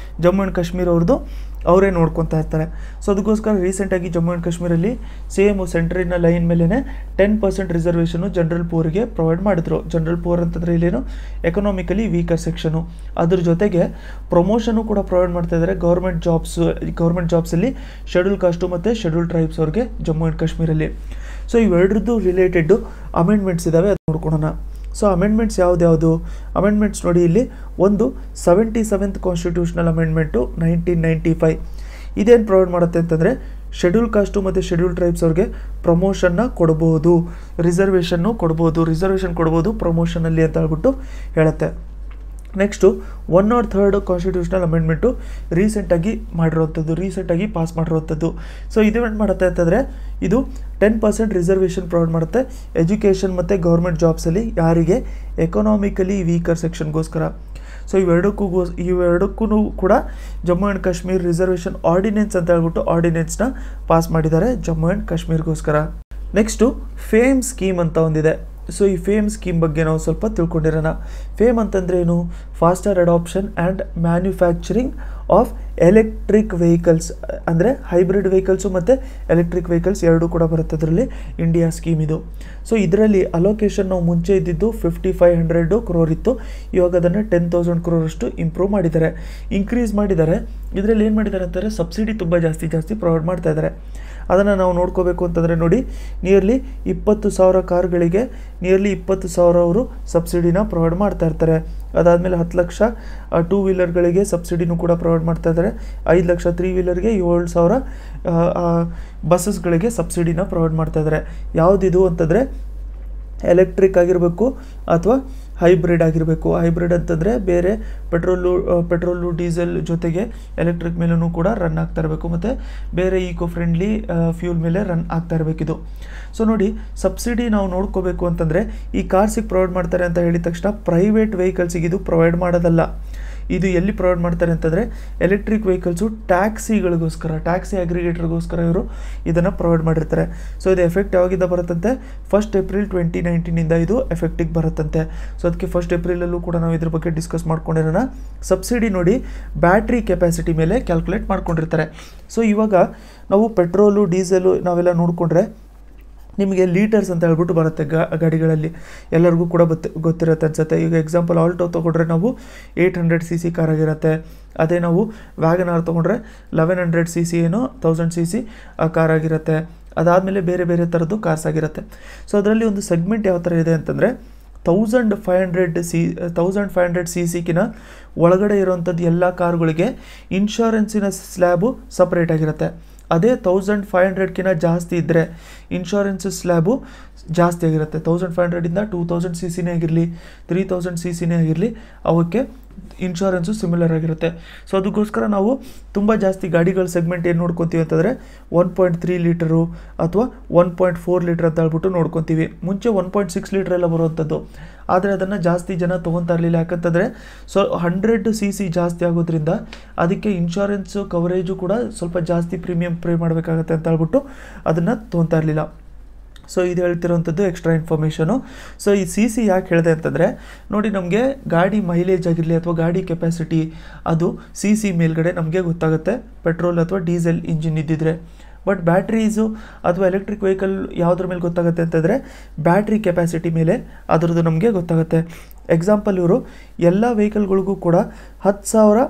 ಜಮ್ಮು ಆ್ಯಂಡ್ ಕಾಶ್ಮೀರ ಅವ್ರದ್ದು ಅವರೇ ನೋಡ್ಕೊತಾ ಇರ್ತಾರೆ. ಸೊ ಅದಕ್ಕೋಸ್ಕರ ರೀಸೆಂಟಾಗಿ ಜಮ್ಮು ಆ್ಯಂಡ್ ಕಾಶ್ಮೀರಲ್ಲಿ ಸೇಮ್ ಸೆಂಟ್ರಿನ ಲೈನ್ ಮೇಲೇ 10% ರಿಸರ್ವೇಷನು ಜನರಲ್ ಪೂರ್ಗೆ ಪ್ರೊವೈಡ್ ಮಾಡಿದ್ರು. ಜನರಲ್ ಪೂರ್ ಅಂತಂದರೆ ಇಲ್ಲೇನು ಎಕನಾಮಿಕಲಿ ವೀಕರ್ ಸೆಕ್ಷನು. ಅದ್ರ ಜೊತೆಗೆ ಪ್ರಮೋಷನು ಕೂಡ ಪ್ರೊವೈಡ್ ಮಾಡ್ತಾ ಇದ್ದಾರೆ ಗೌರ್ಮೆಂಟ್ ಜಾಬ್ಸಲ್ಲಿ ಶೆಡ್ಯೂಲ್ ಕಾಸ್ಟು ಮತ್ತು ಶೆಡ್ಯೂಲ್ ಟ್ರೈಬ್ಸ್ ಅವ್ರಿಗೆ ಜಮ್ಮು ಆ್ಯಂಡ್ ಕಾಶ್ಮೀರಲ್ಲಿ. ಸೊ ಇವೆರಡರದ್ದು ರಿಲೇಟೆಡ್ಡು ಅಮೆಂಡ್ಮೆಂಟ್ಸ್ ಇದ್ದಾವೆ, ಅದು ನೋಡ್ಕೊಳ್ಳೋಣ. ಸೊ ಅಮೆಂಡ್ಮೆಂಟ್ಸ್ ಯಾವ್ದು ಅಮೆಂಡ್ಮೆಂಟ್ಸ್ ನೋಡಿ, ಇಲ್ಲಿ ಒಂದು 77th ಕಾನ್ಸ್ಟಿಟ್ಯೂಷನಲ್ ಅಮೆಂಡ್ಮೆಂಟು 1995 ಇದೇನು ಪ್ರೊವೈಡ್ ಮಾಡುತ್ತೆ ಅಂತಂದರೆ ಶೆಡ್ಯೂಲ್ ಕಾಸ್ಟು ಮತ್ತು ಶೆಡ್ಯೂಲ್ ಟ್ರೈಬ್ಸ್ ಅವ್ರಿಗೆ ಪ್ರಮೋಷನ್ನ ಕೊಡ್ಬೋದು, ರಿಸರ್ವೇಷನ್ ಕೊಡ್ಬೋದು ಪ್ರಮೋಷನಲ್ಲಿ ಅಂತ ಹೇಳ್ಬಿಟ್ಟು ಹೇಳುತ್ತೆ. ನೆಕ್ಸ್ಟು 103rd ಕಾನ್ಸ್ಟಿಟ್ಯೂಷನಲ್ ಅಮೆಂಡ್ಮೆಂಟು ರೀಸೆಂಟಾಗಿ ಪಾಸ್ ಮಾಡಿರುವಂಥದ್ದು. ಸೊ ಇದೇನು ಮಾಡುತ್ತೆ ಅಂತಂದರೆ ಇದು 10% ರಿಸರ್ವೇಷನ್ ಪ್ರೊವೈಡ್ ಮಾಡುತ್ತೆ ಎಜುಕೇಷನ್ ಮತ್ತು ಗೌರ್ಮೆಂಟ್ ಜಾಬ್ಸಲ್ಲಿ ಯಾರಿಗೆ ಎಕನಾಮಿಕಲಿ ವೀಕರ್ ಸೆಕ್ಷನ್ಗೋಸ್ಕರ. ಸೊ ಇವೆರಡಕ್ಕೂ ಕೂಡ Jammu and Kashmir reservation ordinance ಅಂತ ಹೇಳ್ಬಿಟ್ಟು ಆರ್ಡಿನೆನ್ಸ್ನ ಪಾಸ್ ಮಾಡಿದ್ದಾರೆ ಜಮ್ಮು ಆ್ಯಂಡ್ ಕಾಶ್ಮೀರ್ಗೋಸ್ಕರ. ನೆಕ್ಸ್ಟು ಫೇಮ್ ಸ್ಕೀಮ್ ಅಂತ ಒಂದಿದೆ. ಸೊ ಈ ಫೇಮ್ ಸ್ಕೀಮ್ ಬಗ್ಗೆ ನಾವು ಸ್ವಲ್ಪ ತಿಳ್ಕೊಂಡಿರೋಣ. ಫೇಮ್ ಅಂತಂದರೆ ಏನು? Faster adoption and manufacturing of electric vehicles, ಅಂದರೆ ಹೈಬ್ರಿಡ್ ವೆಹಿಕಲ್ಸು ಮತ್ತು ಎಲೆಕ್ಟ್ರಿಕ್ ವೆಹಿಕಲ್ಸ್ ಎರಡೂ ಕೂಡ ಬರುತ್ತೆ ಅದರಲ್ಲಿ. ಇಂಡಿಯಾ ಸ್ಕೀಮ್ ಇದು. ಸೊ ಇದರಲ್ಲಿ ಅಲೋಕೇಶನ್ ನಾವು ಮುಂಚೆ ಇದ್ದಿದ್ದು 5500 crore ಇತ್ತು, ಇವಾಗ ಅದನ್ನು 10,000 crore ಅಷ್ಟು ಇನ್ಕ್ರೀಸ್ ಮಾಡಿದ್ದಾರೆ. ಇದರಲ್ಲಿ ಏನು ಮಾಡಿದ್ದಾರೆ ಅಂತಂದರೆ ಸಬ್ಸಿಡಿ ತುಂಬ ಜಾಸ್ತಿ ಪ್ರೊವೈಡ್ ಮಾಡ್ತಾ ಇದ್ದಾರೆ. ಅದನ್ನು ನಾವು ನೋಡ್ಕೋಬೇಕು ಅಂತಂದರೆ ನೋಡಿ, ನಿಯರ್ಲಿ 20,000 ಕಾರ್ಗಳಿಗೆ ನಿಯರ್ಲಿ 20,000 ಅವರು ಸಬ್ಸಿಡಿನ ಪ್ರೊವೈಡ್ ಮಾಡ್ತಾ ಇರ್ತಾರೆ. ಅದಾದಮೇಲೆ 10 ಲಕ್ಷ 2 ವೀಲರ್ಗಳಿಗೆ ಸಬ್ಸಿಡಿನೂ ಕೂಡ ಪ್ರೊವೈಡ್ ಮಾಡ್ತಾ ಇದ್ದಾರೆ. 5 ಲಕ್ಷ 3 ವೀಲರ್ಗೆ, 7,000 ಬಸ್ಸಸ್ಗಳಿಗೆ ಸಬ್ಸಿಡಿನ ಪ್ರೊವೈಡ್ ಮಾಡ್ತಾ ಇದ್ದಾರೆ. ಯಾವುದಿದು ಅಂತಂದರೆ ಎಲೆಕ್ಟ್ರಿಕ್ ಆಗಿರಬೇಕು ಅಥವಾ ಹೈಬ್ರಿಡ್ ಆಗಿರಬೇಕು. ಹೈಬ್ರಿಡ್ ಅಂತಂದರೆ ಬೇರೆ ಪೆಟ್ರೋಲು ಡೀಸೆಲ್ ಜೊತೆಗೆ ಎಲೆಕ್ಟ್ರಿಕ್ ಮೇಲೂ ಕೂಡ ರನ್ ಆಗ್ತಾ ಇರಬೇಕು, ಮತ್ತು ಬೇರೆ ಈಕೋ ಫ್ರೆಂಡ್ಲಿ ಫ್ಯೂಲ್ ಮೇಲೆ ರನ್ ಆಗ್ತಾ ಇರಬೇಕಿದು. ಸೊ ನೋಡಿ, ಸಬ್ಸಿಡಿ ನಾವು ನೋಡ್ಕೋಬೇಕು ಅಂತಂದರೆ ಈ ಕಾರ್ಸಿಗೆ ಪ್ರೊವೈಡ್ ಮಾಡ್ತಾರೆ ಅಂತ ಹೇಳಿದ ತಕ್ಷಣ ಪ್ರೈವೇಟ್ ವೆಹಿಕಲ್ಸಿಗೆ ಇದು ಪ್ರೊವೈಡ್ ಮಾಡೋದಲ್ಲ. ಇದು ಎಲ್ಲಿ ಪ್ರೊವೈಡ್ ಮಾಡ್ತಾರೆ ಅಂತಂದರೆ ಎಲೆಕ್ಟ್ರಿಕ್ ವೆಹಿಕಲ್ಸು ಟ್ಯಾಕ್ಸಿ ಅಗ್ರಿಗೇಟರ್ಗೋಸ್ಕರ ಇವರು ಇದನ್ನು ಪ್ರೊವೈಡ್ ಮಾಡಿರ್ತಾರೆ. ಸೊ ಇದು ಎಫೆಕ್ಟ್ ಯಾವಾಗಿಂದ ಬರುತ್ತಂತೆ? 1 ಏಪ್ರಿಲ್ 2019 ಇದು ಎಫೆಕ್ಟಿಗೆ ಬರುತ್ತಂತೆ. ಸೊ ಅದಕ್ಕೆ 1 ಏಪ್ರಿಲಲ್ಲೂ ಕೂಡ ನಾವು ಇದ್ರ ಬಗ್ಗೆ ಡಿಸ್ಕಸ್ ಮಾಡ್ಕೊಂಡಿರೋಣ. ಸಬ್ಸಿಡಿ ನೋಡಿ ಬ್ಯಾಟ್ರಿ ಕೆಪಾಸಿಟಿ ಮೇಲೆ ಕ್ಯಾಲ್ಕುಲೇಟ್ ಮಾಡ್ಕೊಂಡಿರ್ತಾರೆ. ಸೊ ಇವಾಗ ನಾವು ಪೆಟ್ರೋಲು ಡೀಸೆಲು ನಾವೆಲ್ಲ ನೋಡಿಕೊಂಡ್ರೆ ನಿಮಗೆ ಲೀಟರ್ಸ್ ಅಂತ ಹೇಳ್ಬಿಟ್ಟು ಬರುತ್ತೆ ಗಾಡಿಗಳಲ್ಲಿ, ಎಲ್ಲರಿಗೂ ಕೂಡ ಗೊತ್ತಿರುತ್ತೆ ಅನ್ಸುತ್ತೆ. ಈಗ ಎಕ್ಸಾಂಪಲ್ ಆಲ್ಟೋ ತೊಗೊಂಡ್ರೆ ನಾವು 800cc ಕಾರ್ ಆಗಿರುತ್ತೆ. ಅದೇ ನಾವು ವ್ಯಾಗನಾರ್ ತೊಗೊಂಡ್ರೆ 1100cc ಏನೋ 1000cc ಕಾರ್ ಆಗಿರುತ್ತೆ. ಅದಾದಮೇಲೆ ಬೇರೆ ಥರದ್ದು ಕಾರ್ಸ್ ಆಗಿರುತ್ತೆ. ಸೊ ಅದರಲ್ಲಿ ಒಂದು ಸೆಗ್ಮೆಂಟ್ ಯಾವ ಥರ ಇದೆ ಅಂತಂದರೆ 1500cc ಒಳಗಡೆ ಇರೋವಂಥದ್ದು ಎಲ್ಲ ಕಾರ್ಗಳಿಗೆ ಇನ್ಶೂರೆನ್ಸಿನ ಸ್ಲ್ಯಾಬು ಸಪ್ರೇಟ್ ಆಗಿರುತ್ತೆ. ಅದೇ 1500 ಜಾಸ್ತಿ ಇದ್ದರೆ ಇನ್ಶೂರೆನ್ಸ್ ಸ್ಲ್ಯಾಬು ಜಾಸ್ತಿ ಆಗಿರುತ್ತೆ. 1500ಇಂದ 2000cc ಆಗಿರಲಿ 3000cc ಆಗಿರಲಿ ಅವಕ್ಕೆ ಇನ್ಶೂರೆನ್ಸು ಸಿಮಿಲರ್ ಆಗಿರುತ್ತೆ. ಸೊ ಅದಕ್ಕೋಸ್ಕರ ನಾವು ತುಂಬ ಜಾಸ್ತಿ ಗಾಡಿಗಳ ಸೆಗ್ಮೆಂಟ್ ಏನು ನೋಡ್ಕೊತೀವಿ ಅಂತಂದರೆ 1.3 ಲೀಟರು ಅಥವಾ 1.4 ಲೀಟರ್ ಅಂತ ಹೇಳ್ಬಿಟ್ಟು ನೋಡ್ಕೊತೀವಿ. ಮುಂಚೆ 1.6 ಲೀಟರ್ ಎಲ್ಲ ಬರುವಂಥದ್ದು, ಆದರೆ ಅದನ್ನು ಜಾಸ್ತಿ ಜನ ತೊಗೊತಾ ಇರಲಿಲ್ಲ. ಯಾಕಂತಂದರೆ 100cc ಜಾಸ್ತಿ ಆಗೋದ್ರಿಂದ ಅದಕ್ಕೆ ಇನ್ಶೂರೆನ್ಸು ಕವರೇಜು ಕೂಡ ಸ್ವಲ್ಪ ಜಾಸ್ತಿ ಪ್ರೀಮಿಯಂ ಪೇ ಮಾಡಬೇಕಾಗತ್ತೆ ಅಂತ ಹೇಳ್ಬಿಟ್ಟು ಅದನ್ನು ತೊಗೊತಾ ಇರಲಿಲ್ಲ. ಸೊ ಇದು ಹೇಳ್ತಿರೋವಂಥದ್ದು ಎಕ್ಸ್ಟ್ರಾ ಇನ್ಫಾರ್ಮೇಷನು. ಸೊ ಈ CC ಯಾಕೆ ಹೇಳಿದೆ ಅಂತಂದರೆ ನೋಡಿ, ನಮಗೆ ಗಾಡಿ ಮೈಲೇಜ್ ಆಗಿರಲಿ ಅಥವಾ ಗಾಡಿ ಕೆಪಾಸಿಟಿ ಅದು CC ಮೇಲ್ಗಡೆ ನಮಗೆ ಗೊತ್ತಾಗುತ್ತೆ ಪೆಟ್ರೋಲ್ ಅಥವಾ ಡೀಸೆಲ್ ಇಂಜಿನ್ ಇದ್ದಿದ್ರೆ. ಬಟ್ ಬ್ಯಾಟ್ರೀಸು ಅಥವಾ ಎಲೆಕ್ಟ್ರಿಕ್ ವೆಹಿಕಲ್ ಯಾವುದ್ರ ಮೇಲೆ ಗೊತ್ತಾಗುತ್ತೆ ಅಂತಂದರೆ ಬ್ಯಾಟ್ರಿ ಕೆಪಾಸಿಟಿ ಮೇಲೆ ಅದರದ್ದು ನಮಗೆ ಗೊತ್ತಾಗುತ್ತೆ. ಎಕ್ಸಾಂಪಲ್ ಇವರು ಎಲ್ಲ ವೆಹಿಕಲ್ಗಳಿಗೂ ಕೂಡ 10,000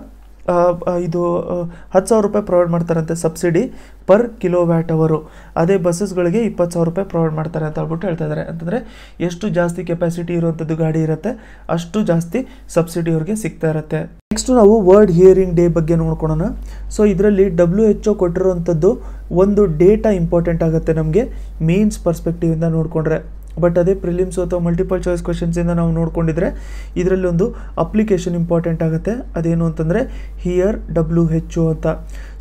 ರೂಪಾಯಿ ಪ್ರೊವೈಡ್ ಮಾಡ್ತಾರಂತೆ ಸಬ್ಸಿಡಿ ಪರ್ kWh. ಅದೇ ಬಸ್ಸಸ್ಗಳಿಗೆ 20,000 ರೂಪಾಯಿ ಪ್ರೊವೈಡ್ ಮಾಡ್ತಾರೆ ಅಂತ ಹೇಳ್ಬಿಟ್ಟು ಹೇಳ್ತಾ ಇದ್ದಾರೆ. ಅಂತಂದರೆ ಎಷ್ಟು ಜಾಸ್ತಿ ಕೆಪಾಸಿಟಿ ಇರುವಂಥದ್ದು ಗಾಡಿ ಇರುತ್ತೆ ಅಷ್ಟು ಜಾಸ್ತಿ ಸಬ್ಸಿಡಿ ಅವ್ರಿಗೆ ಸಿಗ್ತಾ ಇರುತ್ತೆ. ನೆಕ್ಸ್ಟ್ ನಾವು ವರ್ಲ್ಡ್ ಹಿಯರಿಂಗ್ ಡೇ ಬಗ್ಗೆ ನೋಡ್ಕೊಳ್ಳೋಣ. ಸೊ ಇದರಲ್ಲಿ WHO ಕೊಟ್ಟಿರುವಂಥದ್ದು ಒಂದು ಡೇಟಾ ಇಂಪಾರ್ಟೆಂಟ್ ಆಗುತ್ತೆ ನಮಗೆ ಮೇನ್ಸ್ ಪರ್ಸ್ಪೆಕ್ಟಿವಿಂದ ನೋಡಿಕೊಂಡ್ರೆ. ಬಟ್ ಅದೇ ಪ್ರಿಲಿಮ್ಸು ಅಥವಾ ಮಲ್ಟಿಪಲ್ ಚಾಯ್ಸ್ ಕ್ವೆಶನ್ಸಿಂದ ನಾವು ನೋಡ್ಕೊಂಡಿದ್ರೆ ಇದರಲ್ಲಿ ಒಂದು ಅಪ್ಲಿಕೇಶನ್ ಇಂಪಾರ್ಟೆಂಟ್ ಆಗುತ್ತೆ. ಅದೇನು ಅಂತಂದರೆ ಹಿಯರ್ WHO ಅಂತ.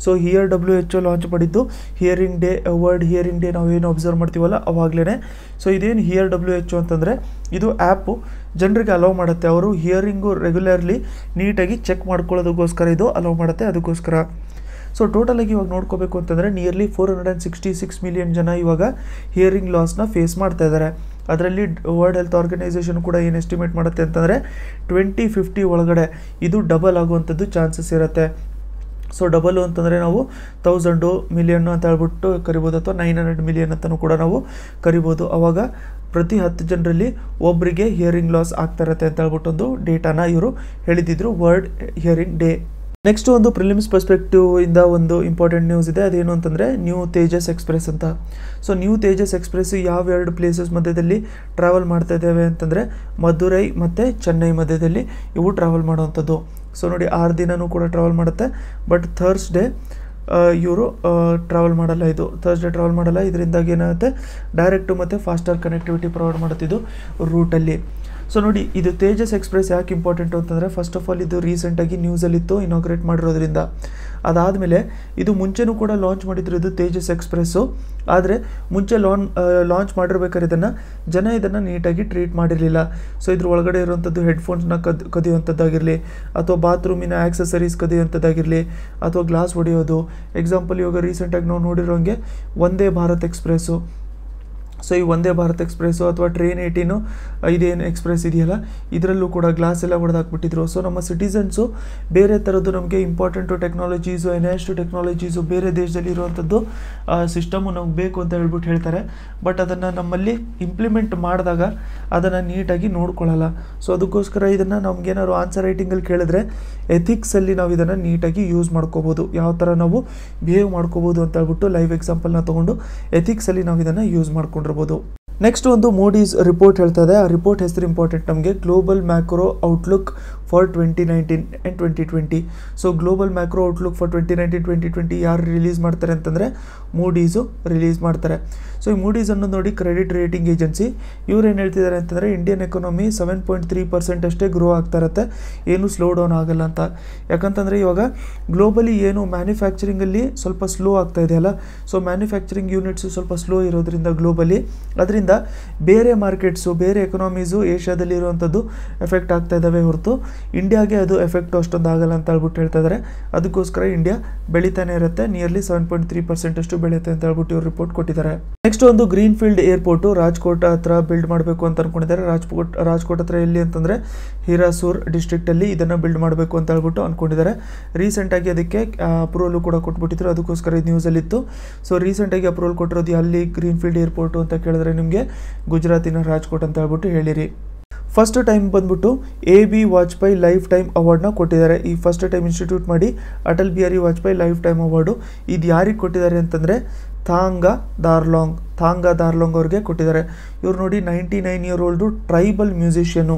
ಸೊ ಹಿಯರ್ WHO ಲಾಂಚ್ ಮಾಡಿದ್ದು hearing day, world hearing day ನಾವೇನು ಅಬ್ಸರ್ವ್ ಮಾಡ್ತೀವಲ್ಲ ಅವಾಗಲೇ. ಸೊ ಇದೇನು ಹಿಯರ್ WHO ಅಂತಂದರೆ ಇದು ಆ್ಯಪು ಜನರಿಗೆ ಅಲೋ ಮಾಡುತ್ತೆ, ಅವರು ಹಿಯರಿಂಗು ರೆಗ್ಯುಲರ್ಲಿ ನೀಟಾಗಿ ಚೆಕ್ ಮಾಡ್ಕೊಳ್ಳೋದಕ್ಕೋಸ್ಕರ ಇದು ಅಲೋ ಮಾಡುತ್ತೆ. ಅದಕ್ಕೋಸ್ಕರ ಸೊ ಟೋಟಲಾಗಿ ಇವಾಗ ನೋಡ್ಕೋಬೇಕು ಅಂತಂದರೆ ನಿಯರ್ಲಿ 466 ಮಿಲಿಯನ್ ಜನ ಇವಾಗ ಹಿಯರಿಂಗ್ ಲಾಸ್ನ ಫೇಸ್ ಮಾಡ್ತಾ ಇದ್ದಾರೆ. ಅದರಲ್ಲಿ ವರ್ಲ್ಡ್ ಹೆಲ್ತ್ ಆರ್ಗನೈಸೇಷನ್ ಕೂಡ ಏನು ಎಸ್ಟಿಮೇಟ್ ಮಾಡುತ್ತೆ ಅಂತಂದರೆ 2050 ಒಳಗಡೆ ಇದು ಡಬಲ್ ಆಗುವಂಥದ್ದು ಚಾನ್ಸಸ್ ಇರುತ್ತೆ. ಸೊ ಡಬಲು ಅಂತಂದರೆ ನಾವು 1000 ಮಿಲಿಯನ್ ಅಂತ ಹೇಳ್ಬಿಟ್ಟು ಕರಿಬೋದು, ಅಥವಾ 900 ಮಿಲಿಯನ್ ಅಂತಲೂ ಕೂಡ ನಾವು ಕರಿಬೋದು. ಆವಾಗ ಪ್ರತಿ 10 ಜನರಲ್ಲಿ ಒಬ್ಬರಿಗೆ ಹಿಯರಿಂಗ್ ಲಾಸ್ ಆಗ್ತಾ ಇರುತ್ತೆ ಅಂತ ಹೇಳ್ಬಿಟ್ಟು ಒಂದು ಡೇಟಾನ ಇವರು ಹೇಳಿದ್ರು ವರ್ಲ್ಡ್ ಹಿಯರಿಂಗ್ ಡೇ. ನೆಕ್ಸ್ಟ್ ಒಂದು ಪ್ರಿಲಿಮ್ಸ್ ಪರ್ಸ್ಪೆಕ್ಟಿವ್ ಇಂದ ಒಂದು ಇಂಪಾರ್ಟೆಂಟ್ ನ್ಯೂಸ್ ಇದೆ. ಅದೇನು ಅಂತಂದರೆ ನ್ಯೂ ತೇಜಸ್ ಎಕ್ಸ್ಪ್ರೆಸ್ ಅಂತ. ಸೊ ನ್ಯೂ ತೇಜಸ್ ಎಕ್ಸ್ಪ್ರೆಸ್ ಯಾವ 2 ಪ್ಲೇಸಸ್ ಮಧ್ಯದಲ್ಲಿ ಟ್ರಾವೆಲ್ ಮಾಡ್ತಾ ಇದ್ದೇವೆ ಅಂತಂದರೆ ಮಧುರೈ ಮತ್ತು ಚೆನ್ನೈ ಮಧ್ಯದಲ್ಲಿ ಇವು ಟ್ರಾವೆಲ್ ಮಾಡುವಂಥದ್ದು. ಸೊ ನೋಡಿ 6 ದಿನವೂ ಕೂಡ ಟ್ರಾವೆಲ್ ಮಾಡುತ್ತೆ. ಬಟ್ ಥರ್ಸ್ಡೇ ಇವರು ಟ್ರಾವೆಲ್ ಮಾಡಲ್ಲ, ಇದು ಥರ್ಸ್ಡೇ ಟ್ರಾವೆಲ್ ಮಾಡಲ್ಲ. ಇದರಿಂದಾಗಿ ಏನಾಗುತ್ತೆ, ಡೈರೆಕ್ಟು ಮತ್ತು ಫಾಸ್ಟರ್ ಕನೆಕ್ಟಿವಿಟಿ ಪ್ರೊವೈಡ್ ಮಾಡುತ್ತಿದ್ದು ರೂಟಲ್ಲಿ. ಸೊ ನೋಡಿ ಇದು ತೇಜಸ್ ಎಕ್ಸ್ಪ್ರೆಸ್ ಯಾಕೆ ಇಂಪಾರ್ಟೆಂಟು ಅಂತಂದರೆ ಫಸ್ಟ್ ಆಫ್ ಆಲ್ ಇದು ರೀಸೆಂಟಾಗಿ ನ್ಯೂಸಲ್ಲಿತ್ತು ಇನಾಗ್ರೇಟ್ ಮಾಡಿರೋದ್ರಿಂದ. ಅದಾದಮೇಲೆ ಇದು ಮುಂಚೆನೂ ಕೂಡ ಲಾಂಚ್ ಮಾಡಿದ್ರು ಇದು ತೇಜಸ್ ಎಕ್ಸ್ಪ್ರೆಸ್ಸು. ಆದರೆ ಮುಂಚೆ ಲಾಂಚ್ ಮಾಡಿರ್ಬೇಕಾದ್ರೆ ಇದನ್ನು ನೀಟಾಗಿ ಟ್ರೀಟ್ ಮಾಡಿರಲಿಲ್ಲ. ಸೊ ಇದ್ರ ಒಳಗಡೆ ಇರುವಂಥದ್ದು ಹೆಡ್ಫೋನ್ಸ್ನ ಕದಿಯುವಂಥದ್ದಾಗಿರಲಿ, ಅಥವಾ ಬಾತ್ರೂಮಿನ ಆಕ್ಸೆಸರೀಸ್ ಕದಿಯುವಂಥದ್ದಾಗಿರಲಿ, ಅಥವಾ ಗ್ಲಾಸ್ ಹೊಡೆಯೋದು. ಎಕ್ಸಾಂಪಲ್ ಇವಾಗ ರೀಸೆಂಟಾಗಿ ನಾವು ನೋಡಿರೋಂಗೆ ವಂದೇ ಭಾರತ್ ಎಕ್ಸ್ಪ್ರೆಸ್ಸು. ಸೊ ಈ ವಂದೇ ಭಾರತ್ ಎಕ್ಸ್ಪ್ರೆಸ್ಸು ಅಥವಾ ಟ್ರೈನ್ 18 ಇದೇನು ಎಕ್ಸ್ಪ್ರೆಸ್ ಇದೆಯಲ್ಲ, ಇದರಲ್ಲೂ ಕೂಡ ಗ್ಲಾಸ್ ಎಲ್ಲ ಹೊಡೆದಾಕ್ಬಿಟ್ಟಿದ್ರು. ಸೊ ನಮ್ಮ ಸಿಟಿಸನ್ಸು ಬೇರೆ ಥರದ್ದು ನಮಗೆ ಇಂಪಾರ್ಟೆಂಟು ಟೆಕ್ನಾಲಜೀಸು, ಎನ್ಹ್ಯಾನ್ಸ್ಡ್ ಟೆಕ್ನಾಲಜೀಸು ಬೇರೆ ದೇಶದಲ್ಲಿ ಇರುವಂಥದ್ದು ಸಿಸ್ಟಮು ನಮ್ಗೆ ಬೇಕು ಅಂತ ಹೇಳ್ತಾರೆ. ಬಟ್ ಅದನ್ನು ನಮ್ಮಲ್ಲಿ ಇಂಪ್ಲಿಮೆಂಟ್ ಮಾಡಿದಾಗ ಅದನ್ನು ನೀಟಾಗಿ ನೋಡ್ಕೊಳ್ಳಲ್ಲ. ಸೊ ಅದಕ್ಕೋಸ್ಕರ ಇದನ್ನು ನಮಗೇನಾದ್ರು ಆನ್ಸರ್ ರೈಟಿಂಗಲ್ಲಿ ಕೇಳಿದ್ರೆ ಎಥಿಕ್ಸಲ್ಲಿ ನಾವು ಇದನ್ನು ನೀಟಾಗಿ ಯೂಸ್ ಮಾಡ್ಕೋಬೋದು, ಯಾವ ಥರ ನಾವು ಬಿಹೇವ್ ಮಾಡ್ಕೋಬೋದು ಅಂತ ಹೇಳ್ಬಿಟ್ಟು ಲೈವ್ ಎಕ್ಸಾಂಪಲ್ನ ತೊಗೊಂಡು ಎಥಿಕ್ಸಲ್ಲಿ ನಾವು ಇದನ್ನು ಯೂಸ್ ಮಾಡ್ಕೊಂಡಿರ್ಬೋದು. ನೆಕ್ಸ್ಟ್ ಒಂದು ಮೋಡೀಸ್ ರಿಪೋರ್ಟ್ ಹೇಳ್ತಾ ಇದೆ. ಆ ರಿಪೋರ್ಟ್ ಹೆಸರು ಇಂಪಾರ್ಟೆಂಟ್ ನಮಗೆ, global macro outlook for 2019 and 2020. So global macro outlook for 2019-2020 ಯಾರು ರಿಲೀಸ್ ಮಾಡ್ತಾರೆ ಅಂತಂದರೆ ಮೂಡೀಸು ರಿಲೀಸ್ ಮಾಡ್ತಾರೆ. ಸೊ ಈ ಮೂಡೀಸ್ ಅನ್ನೋದು ನೋಡಿ ಕ್ರೆಡಿಟ್ ರೇಟಿಂಗ್ ಏಜೆನ್ಸಿ. ಇವ್ರು ಏನು ಹೇಳ್ತಿದ್ದಾರೆ ಅಂತಂದರೆ ಇಂಡಿಯನ್ ಎಕಾನಮಿ 7.3% ಅಷ್ಟೇ ಗ್ರೋ ಆಗ್ತಾ ಇರುತ್ತೆ, ಏನು ಸ್ಲೋ ಡೌನ್ ಆಗಲ್ಲ ಅಂತ. ಯಾಕಂತಂದರೆ ಇವಾಗ ಗ್ಲೋಬಲಿ ಏನು ಮ್ಯಾನುಫ್ಯಾಕ್ಚರಿಂಗಲ್ಲಿ ಸ್ವಲ್ಪ ಸ್ಲೋ ಆಗ್ತಾ ಇದೆಯಲ್ಲ, ಸೊ ಮ್ಯಾನುಫ್ಯಾಕ್ಚರಿಂಗ್ ಯೂನಿಟ್ಸು ಸ್ವಲ್ಪ ಸ್ಲೋ ಇರೋದ್ರಿಂದ ಗ್ಲೋಬಲಿ, ಅದರಿಂದ ಬೇರೆ ಮಾರ್ಕೆಟ್ಸು ಬೇರೆ ಎಕನಾಮೀಸು ಏಷ್ಯಾದಲ್ಲಿ ಇರುವಂಥದ್ದು ಎಫೆಕ್ಟ್ ಆಗ್ತಾ ಇದ್ದಾವೆ ಹೊರತು ಇಂಡಿಯಾಗೆ ಅದು ಎಫೆಕ್ಟ್ ಅಷ್ಟೊಂದು ಆಗಲ್ಲ ಅಂತ ಹೇಳ್ಬಿಟ್ಟು ಹೇಳ್ತಾ ಇದ್ದಾರೆ. ಅದಕ್ಕೋಸ್ಕರ ಇಂಡಿಯಾ ಬೆಳೀತಾನೆ ಇರುತ್ತೆ, ನಿಯರ್ಲಿ 7.3% ಅಷ್ಟು ಬೆಳೆಯುತ್ತೆ ಅಂತ ಹೇಳ್ಬಿಟ್ಟು ಇವರು ರಿಪೋರ್ಟ್ ಕೊಟ್ಟಿದ್ದಾರೆ. ನೆಕ್ಸ್ಟ್ ಒಂದು ಗ್ರೀನ್ ಫೀಲ್ಡ್ ಏರ್ಪೋರ್ಟು ರಾಜ್ಕೋಟ್ ಹತ್ರ ಬಿಲ್ಡ್ ಮಾಡಬೇಕು ಅಂತ ಅನ್ಕೊಂಡಿದ್ದಾರೆ. ರಾಜ್ಕೋಟ್ ಹತ್ರ ಎಲ್ಲಿ ಅಂತಂದರೆ ಹಿರಾಸೂರ್ ಡಿಸ್ಟ್ರಿಕ್ಟಲ್ಲಿ ಇದನ್ನು ಬಿಲ್ಡ್ ಮಾಡಬೇಕು ಅಂತ ಹೇಳ್ಬಿಟ್ಟು ಅಂದ್ಕೊಂಡಿದ್ದಾರೆ. ರೀಸೆಂಟಾಗಿ ಅದಕ್ಕೆ ಅಪ್ರೂವಲ್ ಕೂಡ ಕೊಟ್ಬಿಟ್ಟಿದ್ರು, ಅದಕ್ಕೋಸ್ಕರ ಇದು ನ್ಯೂಸಲ್ಲಿತ್ತು. ಸೊ ರೀಸೆಂಟಾಗಿ ಅಪ್ರೂವಲ್ ಕೊಟ್ಟಿರೋದು ಅಲ್ಲಿ ಗ್ರೀನ್ ಫೀಲ್ಡ್ ಏರ್ಪೋರ್ಟು ಅಂತ ಕೇಳಿದ್ರೆ ನಿಮಗೆ ಗುಜರಾತಿನ ರಾಜ್ಕೋಟ್ ಅಂತ ಹೇಳ್ಬಿಟ್ಟು ಹೇಳಿರಿ. ಫಸ್ಟ್ ಟೈಮ್ ಬಂದ್ಬಿಟ್ಟು AB ವಾಜಪೇಯಿ ಲೈಫ್ ಟೈಮ್ ಅವಾರ್ಡ್ನ ಕೊಟ್ಟಿದ್ದಾರೆ. ಈ ಫಸ್ಟ್ ಟೈಮ್ ಇನ್ಸ್ಟಿಟ್ಯೂಟ್ ಮಾಡಿ Atal Bihari Vajpayee life time award ಇದು ಯಾರಿಗೆ ಕೊಟ್ಟಿದ್ದಾರೆ ಅಂತಂದರೆ ಥಾಂಗಾ ದಾರ್ಲಾಂಗ್ ಅವ್ರಿಗೆ ಕೊಟ್ಟಿದ್ದಾರೆ. ಇವ್ರು ನೋಡಿ 99 year old tribal musician.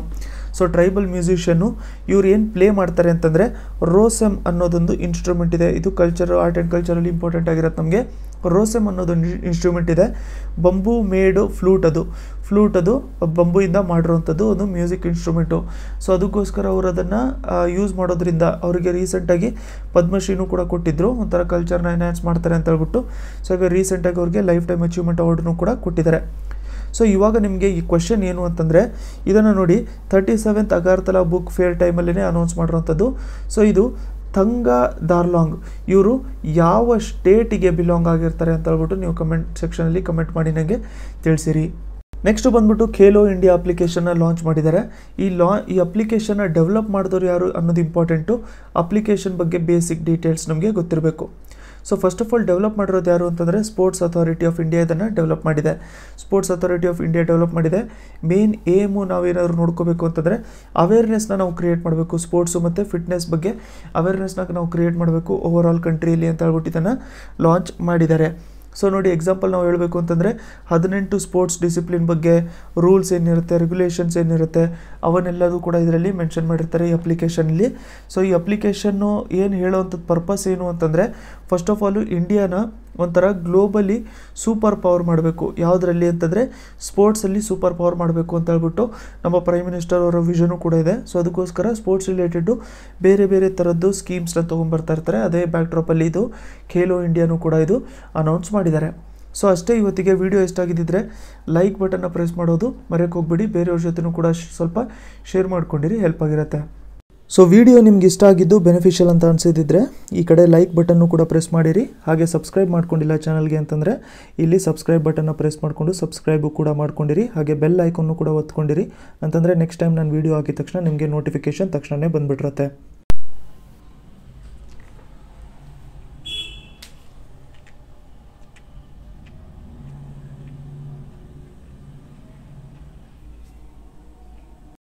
So tribal musician ಇವ್ರು ಏನು ಪ್ಲೇ ಮಾಡ್ತಾರೆ ಅಂತಂದರೆ ರೋಸೆಮ್ ಅನ್ನೋದೊಂದು ಇನ್ಸ್ಟ್ರೂಮೆಂಟ್ ಇದೆ. ಇದು ಆರ್ಟ್ ಆ್ಯಂಡ್ ಕಲ್ಚರಲ್ಲಿ ಇಂಪಾರ್ಟೆಂಟ್ ಆಗಿರುತ್ತೆ ನಮಗೆ. ರೋಸೆಮ್ ಅನ್ನೋದೊಂದು ಇನ್ಸ್ಟ್ರೂಮೆಂಟ್ ಇದೆ, ಬಂಬೂ ಮೇಡು ಫ್ಲೂಟ್ ಅದು ಬಂಬೂಯಿಂದ ಮಾಡಿರುವಂಥದ್ದು ಒಂದು ಮ್ಯೂಸಿಕ್ ಇನ್ಸ್ಟ್ರೂಮೆಂಟು. ಸೊ ಅದಕ್ಕೋಸ್ಕರ ಅವರು ಅದನ್ನು ಯೂಸ್ ಮಾಡೋದ್ರಿಂದ ಅವರಿಗೆ ರೀಸೆಂಟಾಗಿ ಪದ್ಮಶ್ರೀನೂ ಕೂಡ ಕೊಟ್ಟಿದ್ದರು, ಒಂಥರ ಕಲ್ಚರ್ನ ಎನ್ಹ್ಯಾನ್ಸ್ ಮಾಡ್ತಾರೆ ಅಂತ ಹೇಳ್ಬಿಟ್ಟು. ಸೊ ಈಗ ರೀಸೆಂಟಾಗಿ ಅವ್ರಿಗೆ ಲೈಫ್ ಟೈಮ್ ಅಚೀವ್ಮೆಂಟ್ ಅವಾರ್ಡನ್ನು ಕೂಡ ಕೊಟ್ಟಿದ್ದಾರೆ. ಸೊ ಇವಾಗ ನಿಮಗೆ ಈ ಕ್ವೆಶ್ಚನ್ ಏನು ಅಂತಂದರೆ ಇದನ್ನು ನೋಡಿ 37th ಅಗರ್ತಲಾ ಬುಕ್ ಫೇರ್ ಟೈಮಲ್ಲೇ ಅನೌನ್ಸ್ ಮಾಡಿರೋಂಥದ್ದು. ಸೊ ಇದು ಥಂಗಾ ದಾರ್ಲಾಂಗ್ ಇವರು ಯಾವ ಸ್ಟೇಟಿಗೆ ಬಿಲಾಂಗ್ ಆಗಿರ್ತಾರೆ ಅಂತ ಹೇಳ್ಬಿಟ್ಟು ನೀವು ಕಮೆಂಟ್ ಸೆಕ್ಷನಲ್ಲಿ ಕಮೆಂಟ್ ಮಾಡಿ ನನಗೆ ತಿಳಿಸಿರಿ. ನೆಕ್ಸ್ಟ್ ಬಂದ್ಬಿಟ್ಟು ಖೇಲೋ ಇಂಡಿಯಾ ಅಪ್ಲಿಕೇಶನ್ನ ಲಾಂಚ್ ಮಾಡಿದ್ದಾರೆ. ಈ ಅಪ್ಲಿಕೇಶನ್ನ ಡೆವಲಪ್ ಮಾಡಿದವರು ಯಾರು ಅನ್ನೋದು ಇಂಪಾರ್ಟೆಂಟು. ಅಪ್ಲಿಕೇಶನ್ ಬಗ್ಗೆ ಬೇಸಿಕ್ ಡೀಟೇಲ್ಸ್ ನಮಗೆ ಗೊತ್ತಿರಬೇಕು. So first of all develop ಮಾಡಿರೋದು ಯಾರು ಅಂತಂದರೆ ಸ್ಪೋರ್ಟ್ಸ್ ಅಥಾರಿಟಿ ಆಫ್ ಇಂಡಿಯಾ ಇದನ್ನು ಡೆವಲಪ್ ಮಾಡಿದೆ. Sports authority of India develop ಮಾಡಿದೆ. ಮೇನ್ ಏಮು ನಾವೇನಾದ್ರು ನೋಡ್ಕೋಬೇಕು ಅಂತಂದರೆ ಅವೇರ್ನೆಸ್ನ ನಾವು ಕ್ರಿಯೇಟ್ ಮಾಡಬೇಕು. ಸ್ಪೋರ್ಟ್ಸು ಮತ್ತು ಫಿಟ್ನೆಸ್ ಬಗ್ಗೆ ಅವೇರ್ನೆಸ್ನ ನಾವು ಕ್ರಿಯೇಟ್ ಮಾಡಬೇಕು ಓವರ್ ಆಲ್ ಕಂಟ್ರಿಯಲ್ಲಿ ಅಂತ ಹೇಳ್ಬಿಟ್ಟು ಇದನ್ನು ಲಾಂಚ್ ಮಾಡಿದ್ದಾರೆ. ಸೊ ನೋಡಿ ಎಕ್ಸಾಂಪಲ್ ನಾವು ಹೇಳಬೇಕು ಅಂತಂದರೆ 18 ಸ್ಪೋರ್ಟ್ಸ್ ಡಿಸಿಪ್ಲಿನ್ ಬಗ್ಗೆ ರೂಲ್ಸ್ ಏನಿರುತ್ತೆ, ರೆಗ್ಯುಲೇಷನ್ಸ್ ಏನಿರುತ್ತೆ ಅವನ್ನೆಲ್ಲದೂ ಕೂಡ ಇದರಲ್ಲಿ ಮೆನ್ಷನ್ ಮಾಡಿರ್ತಾರೆ ಈ ಅಪ್ಲಿಕೇಶನಲ್ಲಿ. ಸೊ ಈ ಅಪ್ಲಿಕೇಶನ್ನು ಏನು ಹೇಳೋವಂಥದ್ದು ಪರ್ಪಸ್ ಏನು ಅಂತಂದರೆ ಫಸ್ಟ್ ಆಫ್ ಆಲು ಇಂಡಿಯಾನ ಒಂಥರ ಗ್ಲೋಬಲಿ ಸೂಪರ್ ಪವರ್ ಮಾಡಬೇಕು. ಯಾವುದರಲ್ಲಿ ಅಂತಂದರೆ ಸ್ಪೋರ್ಟ್ಸಲ್ಲಿ ಸೂಪರ್ ಪವರ್ ಮಾಡಬೇಕು ಅಂತ ಹೇಳ್ಬಿಟ್ಟು ನಮ್ಮ ಪ್ರೈಮ್ ಮಿನಿಸ್ಟರ್ ಅವರ ವಿಷನು ಕೂಡ ಇದೆ. ಸೊ ಅದಕ್ಕೋಸ್ಕರ ಸ್ಪೋರ್ಟ್ಸ್ ರಿಲೇಟೆಡ್ಡು ಬೇರೆ ಬೇರೆ ಥರದ್ದು ಸ್ಕೀಮ್ಸ್ನ ತೊಗೊಂಬರ್ತಾ ಇರ್ತಾರೆ. ಅದೇ ಬ್ಯಾಕ್ಡ್ರಾಪಲ್ಲಿ ಇದು ಖೇಲೋ ಇಂಡಿಯಾನೂ ಕೂಡ ಇದು ಅನೌನ್ಸ್ ಮಾಡಿದ್ದಾರೆ. ಸೊ ಅಷ್ಟೇ, ಇವತ್ತಿಗೆ ವಿಡಿಯೋ ಇಷ್ಟ ಆಗಿದ್ದಿದ್ರೆ ಲೈಕ್ ಬಟನ್ನ ಪ್ರೆಸ್ ಮಾಡೋದು ಮರೆಯೋಕೆ ಹೋಗ್ಬಿಡಿ. ಬೇರೆಯವ್ರ ಜೊತೆನೂ ಕೂಡ ಸ್ವಲ್ಪ ಶೇರ್ ಮಾಡ್ಕೊಂಡಿರಿ, ಹೆಲ್ಪ್ ಆಗಿರುತ್ತೆ. ಸೊ ವಿಡಿಯೋ ನಿಮ್ಗೆ ಇಷ್ಟ ಆಗಿದ್ದು ಬೆನಿಫಿಷಿಯಲ್ ಅಂತ ಅನಿಸಿದ್ರೆ ಈ ಕಡೆ ಲೈಕ್ ಬಟನ್ನು ಕೂಡ ಪ್ರೆಸ್ ಮಾಡಿರಿ. ಹಾಗೆ ಸಬ್ಸ್ಕ್ರೈಬ್ ಮಾಡ್ಕೊಂಡಿಲ್ಲ ಚಾನಲ್ಗೆ ಅಂತಂದರೆ ಇಲ್ಲಿ ಸಬ್ಸ್ಕ್ರೈಬ್ ಬಟನ್ನ ಪ್ರೆಸ್ ಮಾಡಿಕೊಂಡು ಸಬ್ಸ್ಕ್ರೈಬು ಕೂಡ ಮಾಡ್ಕೊಂಡಿರಿ. ಹಾಗೆ ಬೆಲ್ ಐಕನ್ನು ಕೂಡ ಒತ್ಕೊಂಡಿರಿ ಅಂತಂದರೆ ನೆಕ್ಸ್ಟ್ ಟೈಮ್ ನಾನು ವೀಡಿಯೋ ಹಾಕಿದ ತಕ್ಷಣ ನಿಮಗೆ ನೋಟಿಫಿಕೇಷನ್ ತಕ್ಷಣವೇ ಬಂದುಬಿಟ್ಟಿರುತ್ತೆ.